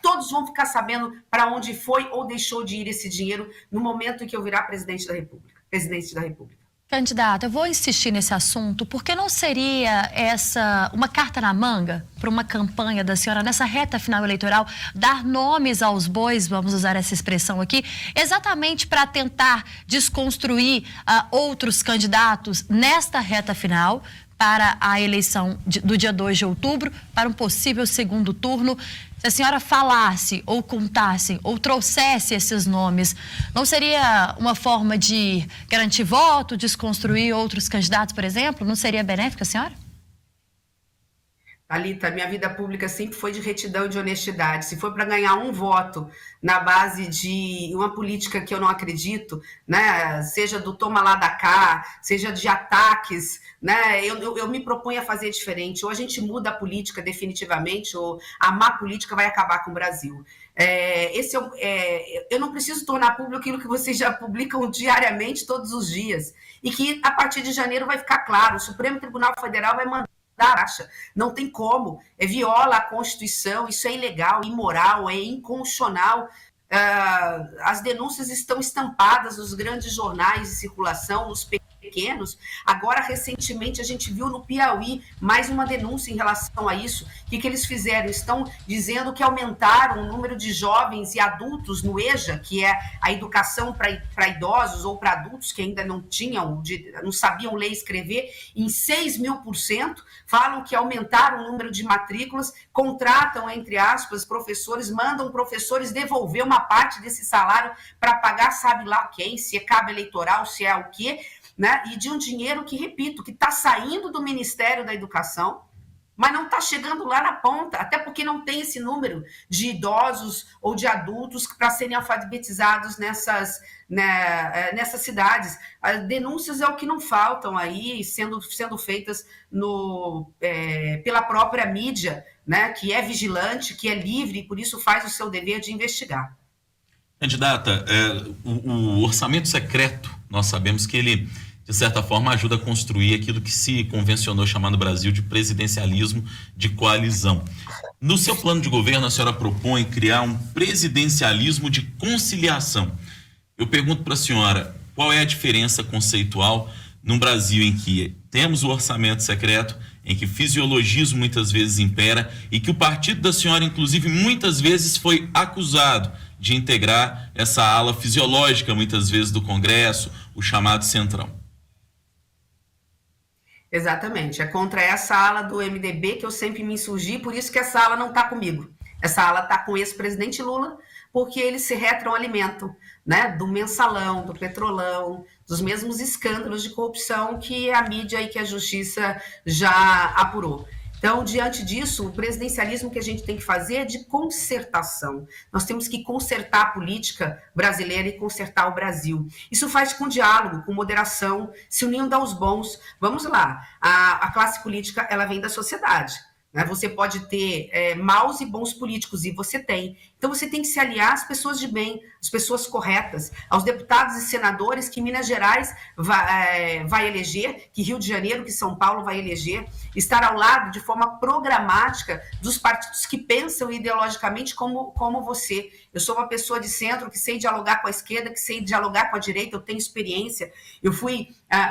Todos vão ficar sabendo para onde foi ou deixou de ir esse dinheiro no momento em que eu virar presidente da República. Candidata, eu vou insistir nesse assunto, porque não seria essa uma carta na manga para uma campanha da senhora nessa reta final eleitoral, dar nomes aos bois, vamos usar essa expressão aqui, exatamente para tentar desconstruir outros candidatos nesta reta final para a eleição do dia 2 de outubro, para um possível segundo turno? Se a senhora falasse, ou contasse, ou trouxesse esses nomes, não seria uma forma de garantir voto, desconstruir outros candidatos, por exemplo? Não seria benéfica, senhora? Thalita, minha vida pública sempre foi de retidão e de honestidade. Se for para ganhar um voto na base de uma política que eu não acredito, né, seja do toma lá da cá, seja de ataques, né, eu me proponho a fazer diferente. Ou a gente muda a política definitivamente, ou a má política vai acabar com o Brasil. Eu não preciso tornar público aquilo que vocês já publicam diariamente, todos os dias. E que, a partir de janeiro, vai ficar claro. O Supremo Tribunal Federal vai mandar. Não tem como, viola a Constituição, isso é ilegal, imoral, é inconstitucional. As denúncias estão estampadas nos grandes jornais de circulação, nos pequenos. Agora, recentemente, a gente viu no Piauí mais uma denúncia em relação a isso. O que eles fizeram? Estão dizendo que aumentaram o número de jovens e adultos no EJA, que é a educação para idosos ou para adultos que ainda não sabiam ler e escrever, em 6.000%. Falam que aumentaram o número de matrículas, contratam, entre aspas, professores, mandam professores devolver uma parte desse salário para pagar sabe lá quem, se é cabo eleitoral, se é o quê, né? E de um dinheiro que, repito, que está saindo do Ministério da Educação, mas não está chegando lá na ponta, até porque não tem esse número de idosos ou de adultos para serem alfabetizados nessas cidades. As denúncias é o que não faltam aí, sendo feitas pela própria mídia, né, que é vigilante, que é livre e por isso faz o seu dever de investigar. Candidata, o orçamento secreto, nós sabemos que ele, de certa forma, ajuda a construir aquilo que se convencionou chamar no Brasil de presidencialismo de coalizão. No seu plano de governo, a senhora propõe criar um presidencialismo de conciliação. Eu pergunto para a senhora, qual é a diferença conceitual num Brasil em que temos o orçamento secreto, em que fisiologismo muitas vezes impera e que o partido da senhora, inclusive, muitas vezes foi acusado de integrar essa ala fisiológica, muitas vezes, do Congresso, o chamado Centrão? Exatamente, é contra essa ala do MDB que eu sempre me insurgi, por isso que essa ala não está comigo. Essa ala está com o ex-presidente Lula, porque eles se retroalimentam, né, do mensalão, do petrolão, dos mesmos escândalos de corrupção que a mídia e que a justiça já apurou. Então, diante disso, o presidencialismo que a gente tem que fazer é de concertação. Nós temos que consertar a política brasileira e consertar o Brasil. Isso faz com diálogo, com moderação, se unindo aos bons. Vamos lá, a classe política, ela vem da sociedade. Você pode ter maus e bons políticos, e você tem. Então você tem que se aliar às pessoas de bem, às pessoas corretas, aos deputados e senadores que Minas Gerais vai eleger, que Rio de Janeiro, que São Paulo vai eleger, estar ao lado de forma programática dos partidos que pensam ideologicamente como você. Eu sou uma pessoa de centro que sei dialogar com a esquerda, que sei dialogar com a direita, eu tenho experiência.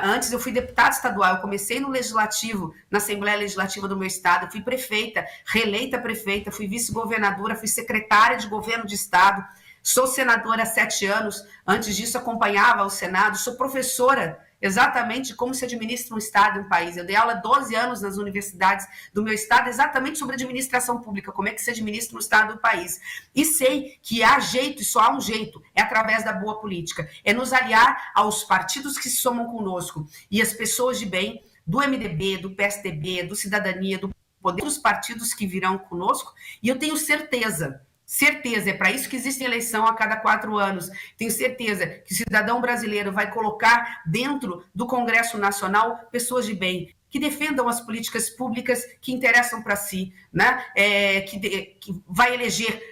Antes eu fui deputada estadual, eu comecei no Legislativo, na Assembleia Legislativa do meu estado, eu fui prefeita, reeleita prefeita, fui vice-governadora, fui secretária de governo de estado, sou senadora há 7 anos, antes disso acompanhava o Senado, sou professora exatamente como se administra um estado e um país. Eu dei aula 12 anos nas universidades do meu estado exatamente sobre administração pública, como é que se administra um estado e um país. E sei que há jeito, e só há um jeito, é através da boa política, é nos aliar aos partidos que se somam conosco e as pessoas de bem do MDB, do PSDB, do Cidadania, do Poder, dos partidos que virão conosco, e eu tenho certeza, é para isso que existe eleição a cada 4 anos, tenho certeza que o cidadão brasileiro vai colocar dentro do Congresso Nacional pessoas de bem, que defendam as políticas públicas que interessam para si, né? Que vai eleger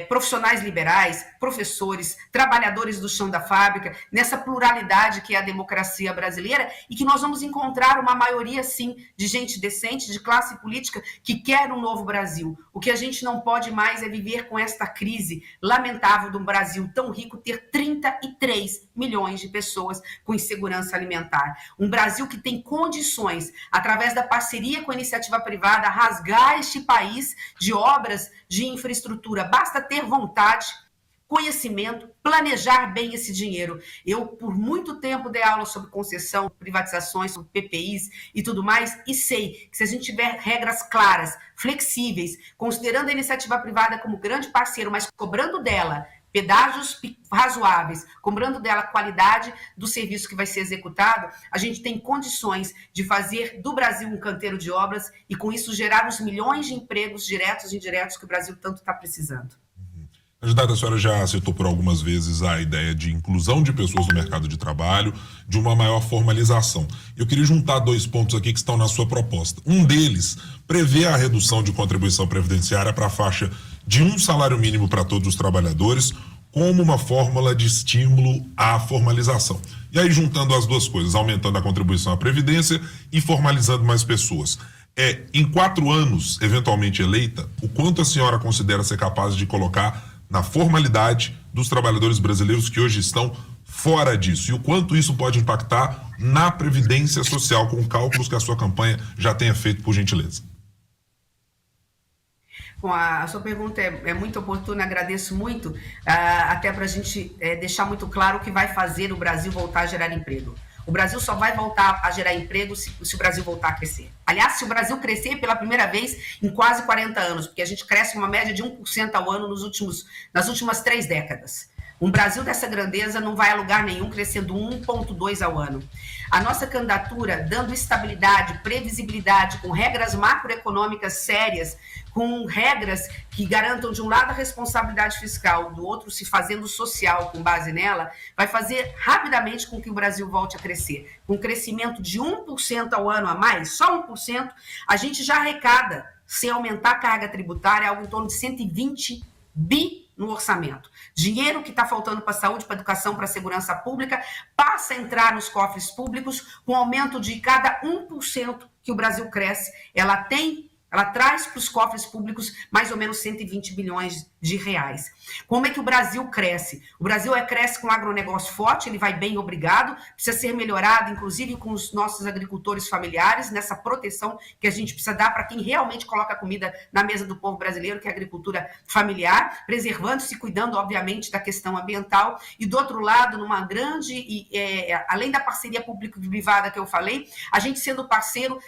profissionais liberais, professores, trabalhadores do chão da fábrica, nessa pluralidade que é a democracia brasileira, e que nós vamos encontrar uma maioria, sim, de gente decente, de classe política, que quer um novo Brasil. O que a gente não pode mais é viver com esta crise lamentável de um Brasil tão rico ter 33 milhões de pessoas com insegurança alimentar. Um Brasil que tem condições, através da parceria com a iniciativa privada, rasgar este país de obras de infraestrutura. Basta ter vontade, conhecimento, planejar bem esse dinheiro. Eu, por muito tempo, dei aula sobre concessão, privatizações, sobre PPIs e tudo mais, e sei que se a gente tiver regras claras, flexíveis, considerando a iniciativa privada como grande parceiro, mas cobrando dela pedágios razoáveis, cobrando dela a qualidade do serviço que vai ser executado, a gente tem condições de fazer do Brasil um canteiro de obras e, com isso, gerar os milhões de empregos diretos e indiretos que o Brasil tanto está precisando. Candidata, a senhora já citou por algumas vezes a ideia de inclusão de pessoas no mercado de trabalho, de uma maior formalização. Eu queria juntar 2 pontos aqui que estão na sua proposta. Um deles prevê a redução de contribuição previdenciária para a faixa de 1 salário mínimo para todos os trabalhadores, como uma fórmula de estímulo à formalização. E aí, juntando as 2 coisas, aumentando a contribuição à Previdência e formalizando mais pessoas. Em 4 anos, eventualmente eleita, o quanto a senhora considera ser capaz de colocar na formalidade dos trabalhadores brasileiros que hoje estão fora disso? E o quanto isso pode impactar na Previdência Social, com cálculos que a sua campanha já tenha feito, por gentileza? Bom, a sua pergunta é muito oportuna, agradeço muito, até para a gente deixar muito claro o que vai fazer o Brasil voltar a gerar emprego. O Brasil só vai voltar a gerar emprego se o Brasil voltar a crescer. Aliás, se o Brasil crescer pela primeira vez em quase 40 anos, porque a gente cresce uma média de 1% ao ano nas últimas 3 décadas. Um Brasil dessa grandeza não vai a lugar nenhum crescendo 1,2 ao ano. A nossa candidatura, dando estabilidade, previsibilidade, com regras macroeconômicas sérias, com regras que garantam, de um lado, a responsabilidade fiscal, do outro, se fazendo social com base nela, vai fazer rapidamente com que o Brasil volte a crescer. Com um crescimento de 1% ao ano a mais, só 1%, a gente já arrecada, sem aumentar a carga tributária, algo em torno de 120 bi no orçamento. Dinheiro que está faltando para a saúde, para a educação, para a segurança pública, passa a entrar nos cofres públicos com aumento de cada 1% que o Brasil cresce. Ela traz para os cofres públicos mais ou menos 120 bilhões de reais. Como é que o Brasil cresce? O Brasil cresce com um agronegócio forte, ele vai bem, obrigado, precisa ser melhorado, inclusive com os nossos agricultores familiares, nessa proteção que a gente precisa dar para quem realmente coloca comida na mesa do povo brasileiro, que é a agricultura familiar, preservando-se, cuidando, obviamente, da questão ambiental. E do outro lado, numa grande, além da parceria público-privada que eu falei, a gente sendo parceiro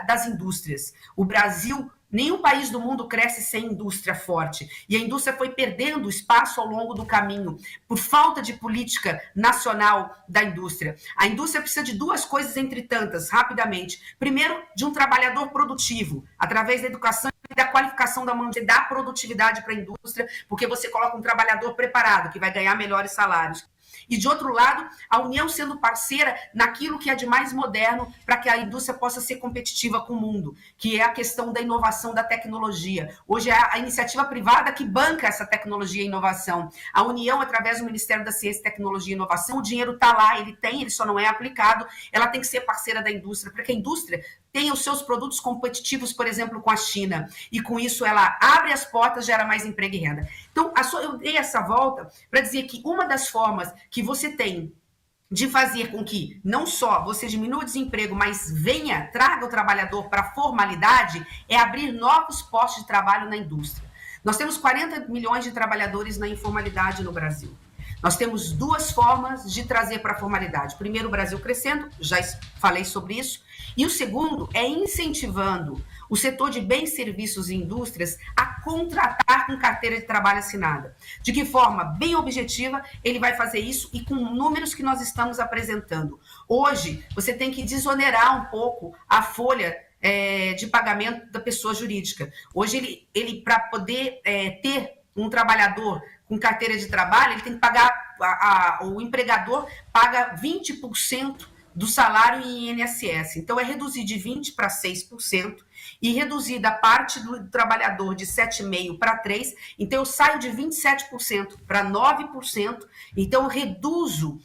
das indústrias. O Brasil, nenhum país do mundo cresce sem indústria forte. E a indústria foi perdendo espaço ao longo do caminho, por falta de política nacional da indústria. A indústria precisa de duas coisas, entre tantas, rapidamente. Primeiro, de um trabalhador produtivo, através da educação e da qualificação da mão de obra, dá produtividade para a indústria, porque você coloca um trabalhador preparado, que vai ganhar melhores salários. E, de outro lado, a União sendo parceira naquilo que é de mais moderno para que a indústria possa ser competitiva com o mundo, que é a questão da inovação, da tecnologia. Hoje é a iniciativa privada que banca essa tecnologia e inovação. A União, através do Ministério da Ciência, Tecnologia e Inovação, o dinheiro está lá, ele só não é aplicado, ela tem que ser parceira da indústria, para que a indústria tenha os seus produtos competitivos, por exemplo, com a China, e com isso ela abre as portas, gera mais emprego e renda. Então, eu dei essa volta para dizer que uma das formas que você tem de fazer com que não só você diminua o desemprego, mas traga o trabalhador para a formalidade, é abrir novos postos de trabalho na indústria. Nós temos 40 milhões de trabalhadores na informalidade no Brasil. Nós temos duas formas de trazer para a formalidade. Primeiro, o Brasil crescendo, já falei sobre isso. E o segundo é incentivando o setor de bens, serviços e indústrias a contratar com carteira de trabalho assinada. De que forma? Bem objetiva, ele vai fazer isso e com números que nós estamos apresentando. Hoje, você tem que desonerar um pouco a folha de pagamento da pessoa jurídica. Hoje, ele para poder ter um trabalhador com carteira de trabalho, ele tem que pagar, o empregador paga 20% do salário em INSS. Então, é reduzir de 20% para 6% e reduzir da parte do trabalhador de 7,5% para 3%. Então, eu saio de 27% para 9%. Então, eu reduzo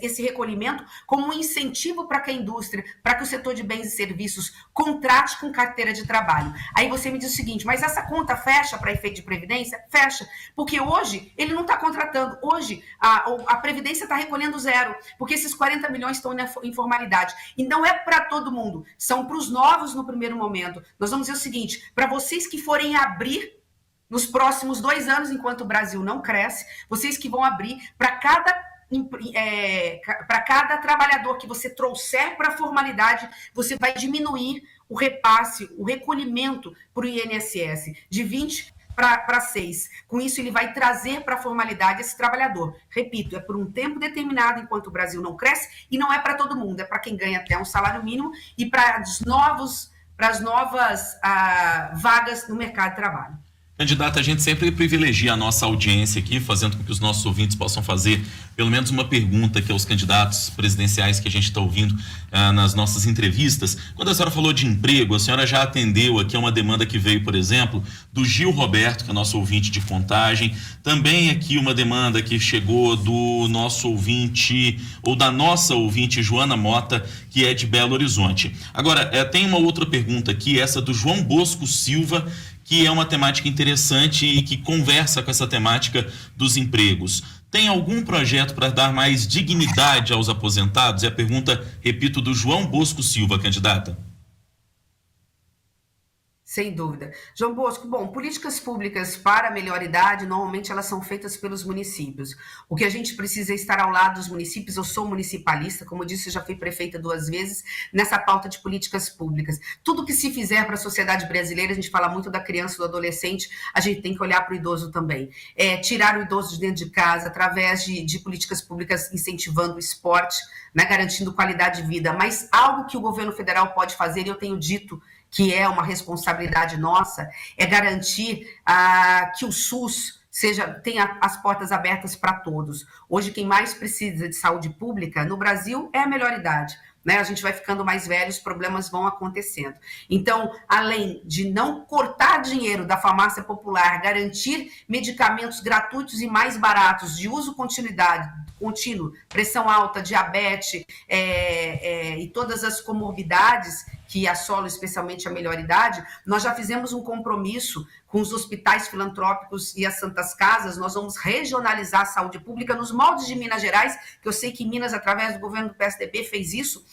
esse recolhimento como um incentivo para que a indústria, para que o setor de bens e serviços contrate com carteira de trabalho. Aí você me diz o seguinte, mas essa conta fecha para efeito de previdência? Fecha, porque hoje ele não está contratando. Hoje a previdência está recolhendo zero, porque esses 40 milhões estão na informalidade. E não é para todo mundo, são para os novos no primeiro momento. Nós vamos dizer o seguinte, para vocês que forem abrir nos próximos 2 anos, enquanto o Brasil não cresce, vocês que vão abrir para cada trabalhador que você trouxer para a formalidade, você vai diminuir o repasse, o recolhimento para o INSS de 20% para 6%. Com isso, ele vai trazer para a formalidade esse trabalhador. Repito, é por um tempo determinado, enquanto o Brasil não cresce, e não é para todo mundo, é para quem ganha até um salário mínimo e para as novas vagas no mercado de trabalho. Candidata, a gente sempre privilegia a nossa audiência aqui, fazendo com que os nossos ouvintes possam fazer pelo menos uma pergunta aqui aos candidatos presidenciais que a gente está ouvindo nas nossas entrevistas. Quando a senhora falou de emprego, a senhora já atendeu aqui a uma demanda que veio, por exemplo, do Gil Roberto, que é nosso ouvinte de Contagem. Também aqui uma demanda que chegou do nosso ouvinte, ou da nossa ouvinte, Joana Mota, que é de Belo Horizonte. Agora, tem uma outra pergunta aqui, essa do João Bosco Silva, que é uma temática interessante e que conversa com essa temática dos empregos. Tem algum projeto para dar mais dignidade aos aposentados? É a pergunta, repito, do João Bosco Silva, candidata. Sem dúvida. João Bosco, bom, políticas públicas para a melhor idade, normalmente elas são feitas pelos municípios. O que a gente precisa é estar ao lado dos municípios. Eu sou municipalista, como eu disse, eu já fui prefeita 2 vezes, nessa pauta de políticas públicas. Tudo que se fizer para a sociedade brasileira, a gente fala muito da criança e do adolescente, a gente tem que olhar para o idoso também. Tirar o idoso de dentro de casa, através de políticas públicas incentivando o esporte, né, garantindo qualidade de vida. Mas algo que o governo federal pode fazer, e eu tenho dito que é uma responsabilidade nossa, é garantir que o SUS tenha as portas abertas para todos. Hoje, quem mais precisa de saúde pública no Brasil é a melhor idade. Né? A gente vai ficando mais velho, os problemas vão acontecendo. Então, além de não cortar dinheiro da farmácia popular, garantir medicamentos gratuitos e mais baratos, de uso contínuo, pressão alta, diabetes e todas as comorbidades que assolam especialmente a melhor idade, nós já fizemos um compromisso com os hospitais filantrópicos e as santas casas. Nós vamos regionalizar a saúde pública nos moldes de Minas Gerais, que eu sei que Minas, através do governo do PSDB, fez isso,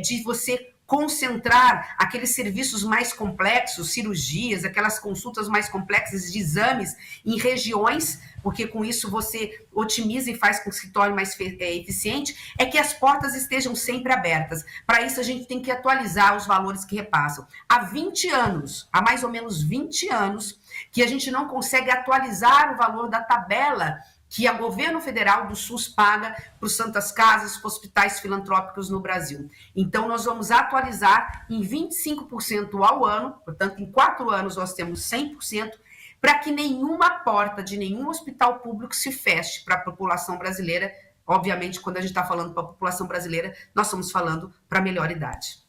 de você concentrar aqueles serviços mais complexos, cirurgias, aquelas consultas mais complexas de exames em regiões, porque com isso você otimiza e faz com que se torne mais eficiente, é que as portas estejam sempre abertas. Para isso a gente tem que atualizar os valores que repassam. Há 20 anos, há mais ou menos 20 anos, que a gente não consegue atualizar o valor da tabela que o governo federal do SUS paga para os santas casas, hospitais filantrópicos no Brasil. Então, nós vamos atualizar em 25% ao ano, portanto, em 4 anos nós temos 100%, para que nenhuma porta de nenhum hospital público se feche para a população brasileira. Obviamente, quando a gente está falando para a população brasileira, nós estamos falando para a melhor idade.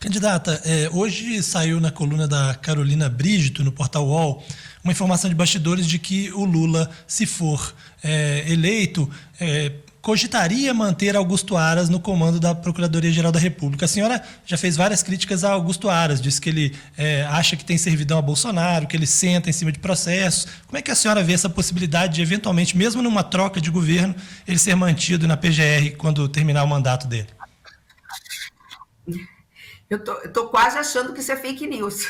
Candidata, hoje saiu na coluna da Carolina Brígito, no portal UOL, uma informação de bastidores de que o Lula, se for eleito, cogitaria manter Augusto Aras no comando da Procuradoria-Geral da República. A senhora já fez várias críticas a Augusto Aras, disse que ele acha que tem servidão a Bolsonaro, que ele senta em cima de processos. Como é que a senhora vê essa possibilidade de, eventualmente, mesmo numa troca de governo, ele ser mantido na PGR quando terminar o mandato dele? Eu tô quase achando que isso é fake news.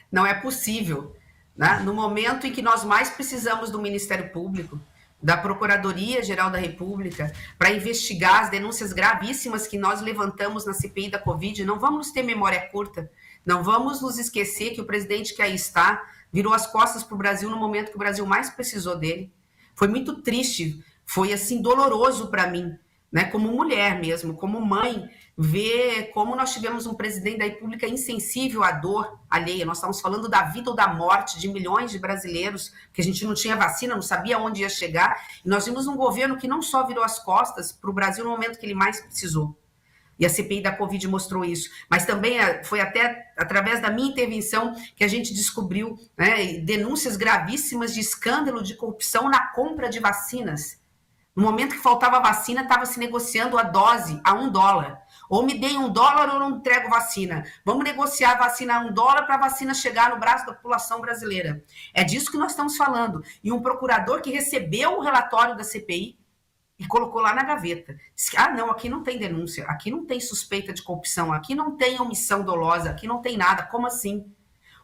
Não é possível. Né? No momento em que nós mais precisamos do Ministério Público, da Procuradoria-Geral da República, para investigar as denúncias gravíssimas que nós levantamos na CPI da Covid, não vamos ter memória curta, não vamos nos esquecer que o presidente que aí está virou as costas para o Brasil no momento que o Brasil mais precisou dele. Foi muito triste, foi assim doloroso para mim, né, como mulher mesmo, como mãe, ver como nós tivemos um presidente da República insensível à dor alheia. Nós estamos falando da vida ou da morte de milhões de brasileiros, que a gente não tinha vacina, não sabia onde ia chegar, e nós vimos um governo que não só virou as costas para o Brasil no momento que ele mais precisou. E a CPI da Covid mostrou isso. Mas também foi até através da minha intervenção que a gente descobriu, né, denúncias gravíssimas de escândalo de corrupção na compra de vacinas. No momento que faltava vacina, estava se negociando a dose a $1. Ou me deem $1 ou eu não entrego vacina. Vamos negociar a vacina a $1 para a vacina chegar no braço da população brasileira. É disso que nós estamos falando. E um procurador que recebeu o relatório da CPI e colocou lá na gaveta. Disse, não, aqui não tem denúncia, aqui não tem suspeita de corrupção, aqui não tem omissão dolosa, aqui não tem nada. Como assim?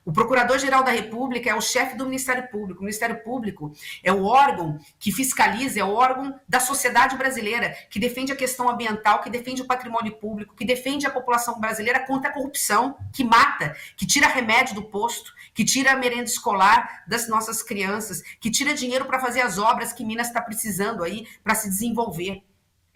O Procurador-Geral da República é o chefe do Ministério Público. O Ministério Público é o órgão que fiscaliza, é o órgão da sociedade brasileira, que defende a questão ambiental, que defende o patrimônio público, que defende a população brasileira contra a corrupção, que mata, que tira remédio do posto, que tira a merenda escolar das nossas crianças, que tira dinheiro para fazer as obras que Minas está precisando aí para se desenvolver.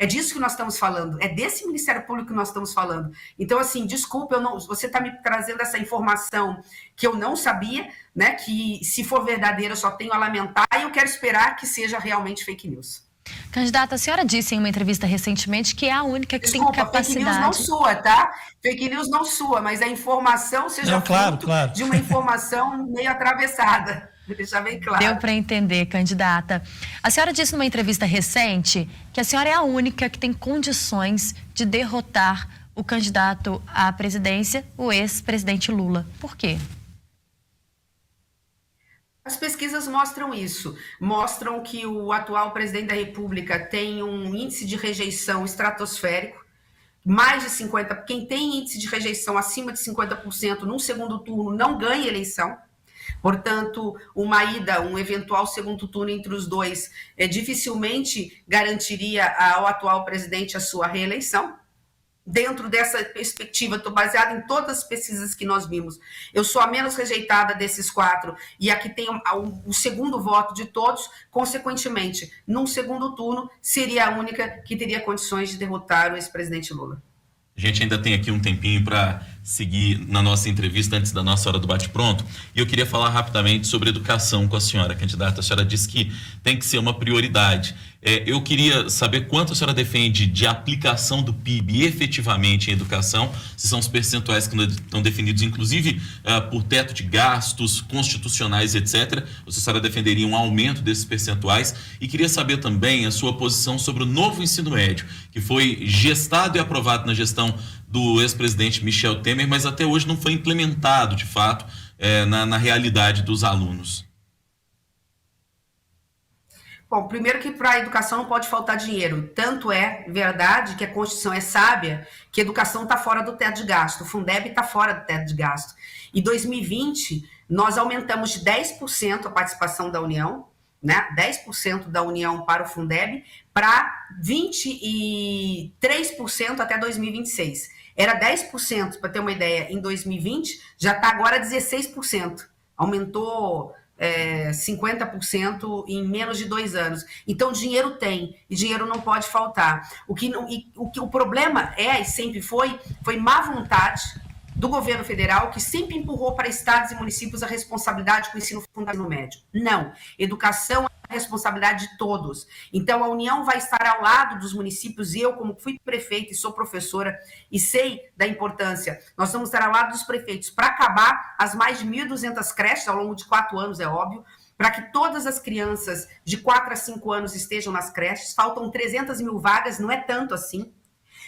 É disso que nós estamos falando, é desse Ministério Público que nós estamos falando. Então, assim, desculpa, você está me trazendo essa informação que eu não sabia, né, que se for verdadeira eu só tenho a lamentar e eu quero esperar que seja realmente fake news. Candidata, a senhora disse em uma entrevista recentemente que é a única que tem capacidade... Fake news não sua, tá? Fake news não sua, mas a informação seja claro. de uma informação meio atravessada. Deixar bem claro. Deu para entender, candidata. A senhora disse numa entrevista recente que a senhora é a única que tem condições de derrotar o candidato à presidência, o ex-presidente Lula. Por quê? As pesquisas mostram isso. Mostram que o atual presidente da República tem um índice de rejeição estratosférico. mais de 50%, quem tem índice de rejeição acima de 50% num segundo turno não ganha eleição. Portanto, um eventual segundo turno entre os dois dificilmente garantiria ao atual presidente a sua reeleição. Dentro dessa perspectiva, estou baseada em todas as pesquisas que nós vimos. Eu sou a menos rejeitada desses 4 e a que tem o segundo voto de todos. Consequentemente, num segundo turno, seria a única que teria condições de derrotar o ex-presidente Lula. A gente ainda tem aqui um tempinho para seguir na nossa entrevista antes da nossa hora do bate-pronto. E eu queria falar rapidamente sobre educação com a senhora, candidata. A senhora disse que tem que ser uma prioridade. Eu queria saber quanto a senhora defende de aplicação do PIB efetivamente em educação, se são os percentuais que estão definidos, inclusive por teto de gastos constitucionais, etc. Ou se a senhora defenderia um aumento desses percentuais? E queria saber também a sua posição sobre o novo ensino médio, que foi gestado e aprovado na gestão do ex-presidente Michel Temer, mas até hoje não foi implementado, de fato, na realidade dos alunos. Bom, primeiro que para a educação não pode faltar dinheiro. Tanto é verdade que a Constituição é sábia que a educação está fora do teto de gasto. O Fundeb está fora do teto de gasto. Em 2020, nós aumentamos de 10% a participação da União, né? 10% da União para o Fundeb, para 23% até 2026. Era 10%, para ter uma ideia, em 2020, já está agora 16%. Aumentou 50% em menos de 2 anos. Então, dinheiro tem, e dinheiro não pode faltar. O problema e sempre foi má vontade do governo federal, que sempre empurrou para estados e municípios a responsabilidade com o ensino fundamental e médio. Não. Educação é a responsabilidade de todos. Então, a União vai estar ao lado dos municípios. Eu, como fui prefeita e sou professora e sei da importância, nós vamos estar ao lado dos prefeitos para acabar as mais de 1.200 creches ao longo de 4 anos, é óbvio, para que todas as crianças de 4 a 5 anos estejam nas creches. Faltam 300 mil vagas, não é tanto assim.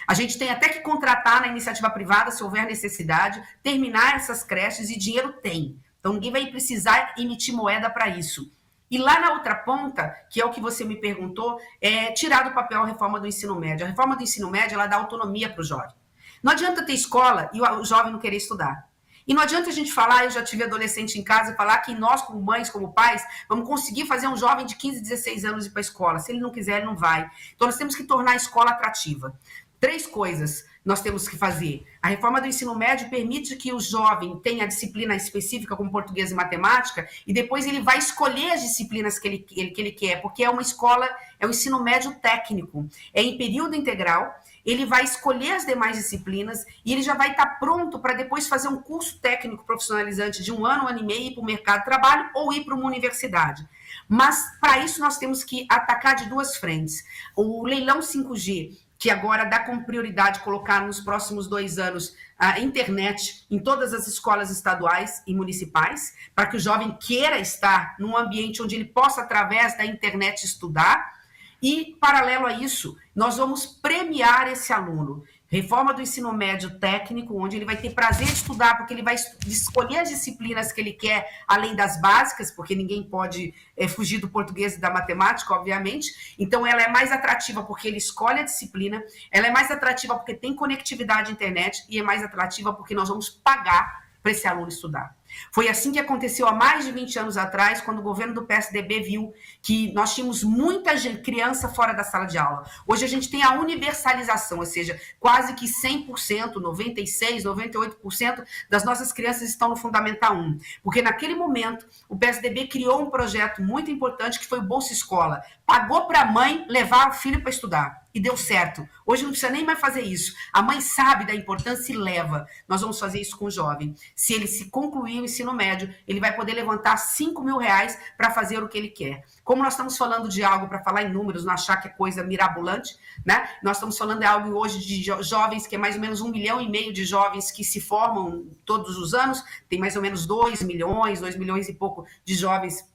A gente tem até que contratar na iniciativa privada, se houver necessidade, terminar essas creches, e dinheiro tem. Então, ninguém vai precisar emitir moeda para isso. E lá na outra ponta, que é o que você me perguntou, é tirar do papel a reforma do ensino médio. A reforma do ensino médio, ela dá autonomia para o jovem. Não adianta ter escola e o jovem não querer estudar. E não adianta a gente falar, eu já tive adolescente em casa, e falar que nós, como mães, como pais, vamos conseguir fazer um jovem de 15, 16 anos ir para a escola. Se ele não quiser, ele não vai. Então, nós temos que tornar a escola atrativa. 3 coisas nós temos que fazer. A reforma do ensino médio permite que o jovem tenha disciplina específica, como português e matemática, e depois ele vai escolher as disciplinas que ele quer, porque é uma escola, é um ensino médio técnico, é em período integral, ele vai escolher as demais disciplinas e ele já vai estar pronto para depois fazer um curso técnico profissionalizante de 1 ano, 1 ano e meio, ir para o mercado de trabalho ou ir para uma universidade. Mas, para isso, nós temos que atacar de 2 frentes. O leilão 5G, que agora dá como prioridade colocar nos próximos 2 anos a internet em todas as escolas estaduais e municipais, para que o jovem queira estar num ambiente onde ele possa, através da internet, estudar. E, paralelo a isso, nós vamos premiar esse aluno. Reforma do ensino médio técnico, onde ele vai ter prazer de estudar, porque ele vai escolher as disciplinas que ele quer, além das básicas, porque ninguém pode fugir do português e da matemática, obviamente. Então, ela é mais atrativa porque ele escolhe a disciplina, ela é mais atrativa porque tem conectividade à internet, e é mais atrativa porque nós vamos pagar para esse aluno estudar. Foi assim que aconteceu há mais de 20 anos atrás, quando o governo do PSDB viu que nós tínhamos muita criança fora da sala de aula. Hoje a gente tem a universalização, ou seja, quase que 100%, 96%, 98% das nossas crianças estão no Fundamental 1. Porque naquele momento, o PSDB criou um projeto muito importante que foi o Bolsa Escola. Pagou para a mãe levar o filho para estudar. E deu certo. Hoje não precisa nem mais fazer isso. A mãe sabe da importância e leva. Nós vamos fazer isso com o jovem. Se ele se concluir o ensino médio, ele vai poder levantar R$5.000 para fazer o que ele quer. Como nós estamos falando de algo, para falar em números, não achar que é coisa mirabolante, né? Nós estamos falando de algo hoje de jovens, que é mais ou menos 1,5 milhão de jovens que se formam todos os anos. Tem mais ou menos 2 milhões e pouco de jovens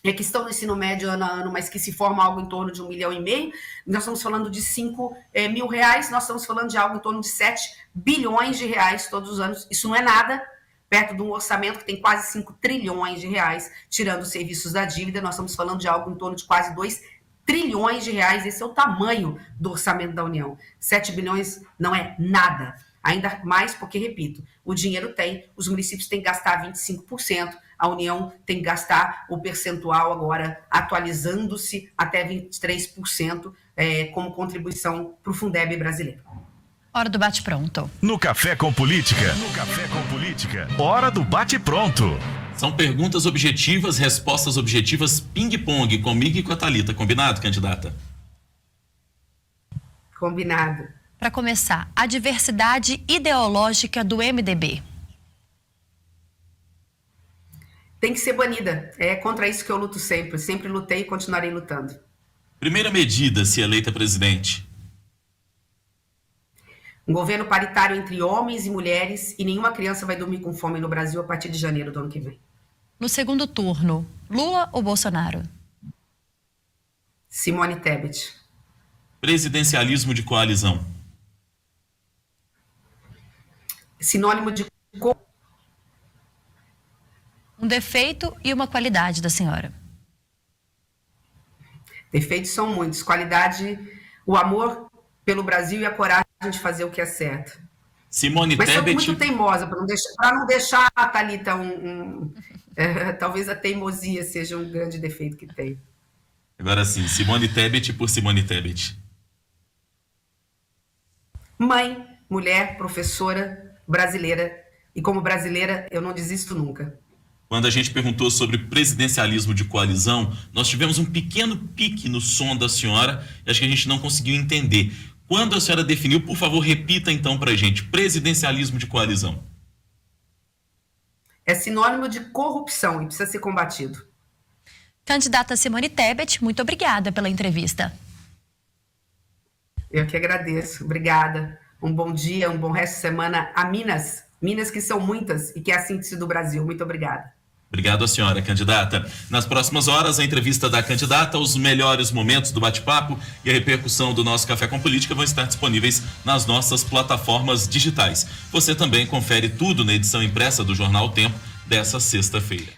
que estão no ensino médio ano a ano, mas que se forma algo em torno de 1,5 milhão. Nós estamos falando de R$5.000, nós estamos falando de algo em torno de R$7 bilhões todos os anos. Isso não é nada, perto de um orçamento que tem quase R$5 trilhões, tirando os serviços da dívida. Nós estamos falando de algo em torno de quase R$2 trilhões de reais, esse é o tamanho do orçamento da União. 7 bilhões não é nada. Ainda mais porque, repito, o dinheiro tem, os municípios têm que gastar 25%, a União tem que gastar o percentual agora atualizando-se até 23% como contribuição para o Fundeb brasileiro. Hora do bate-pronto. No Café com Política. Hora do bate-pronto. São perguntas objetivas, respostas objetivas, ping-pong, comigo e com a Thalita. Combinado, candidata? Combinado. Para começar, a diversidade ideológica do MDB. Tem que ser banida. É contra isso que eu luto sempre. Sempre lutei e continuarei lutando. Primeira medida, se eleita presidente. Um governo paritário entre homens e mulheres e nenhuma criança vai dormir com fome no Brasil a partir de janeiro do ano que vem. No segundo turno, Lula ou Bolsonaro? Simone Tebet. Presidencialismo de coalizão. Sinônimo de Um defeito e uma qualidade da senhora. defeitos são muitos. Qualidade, o amor pelo Brasil e a coragem de fazer o que é certo. Simone Mas sou Tebet. muito teimosa, para não deixar a Thalita talvez a teimosia seja um grande defeito que tem. Agora sim, Simone Tebet por Simone Tebet. Mãe, mulher, professora, brasileira. E como brasileira, eu não desisto nunca. Quando a gente perguntou sobre presidencialismo de coalizão, nós tivemos um pequeno pique no som da senhora e acho que a gente não conseguiu entender. Quando a senhora definiu, por favor, repita então pra gente, presidencialismo de coalizão. É sinônimo de corrupção e precisa ser combatido. Candidata Simone Tebet, muito obrigada pela entrevista. Eu que agradeço. Obrigada. Um bom dia, um bom resto de semana a Minas. Minas que são muitas e que é a síntese do Brasil. Muito obrigada. Obrigado à senhora, candidata. Nas próximas horas, a entrevista da candidata, os melhores momentos do bate-papo e a repercussão do nosso Café com Política vão estar disponíveis nas nossas plataformas digitais. Você também confere tudo na edição impressa do Jornal O Tempo dessa sexta-feira.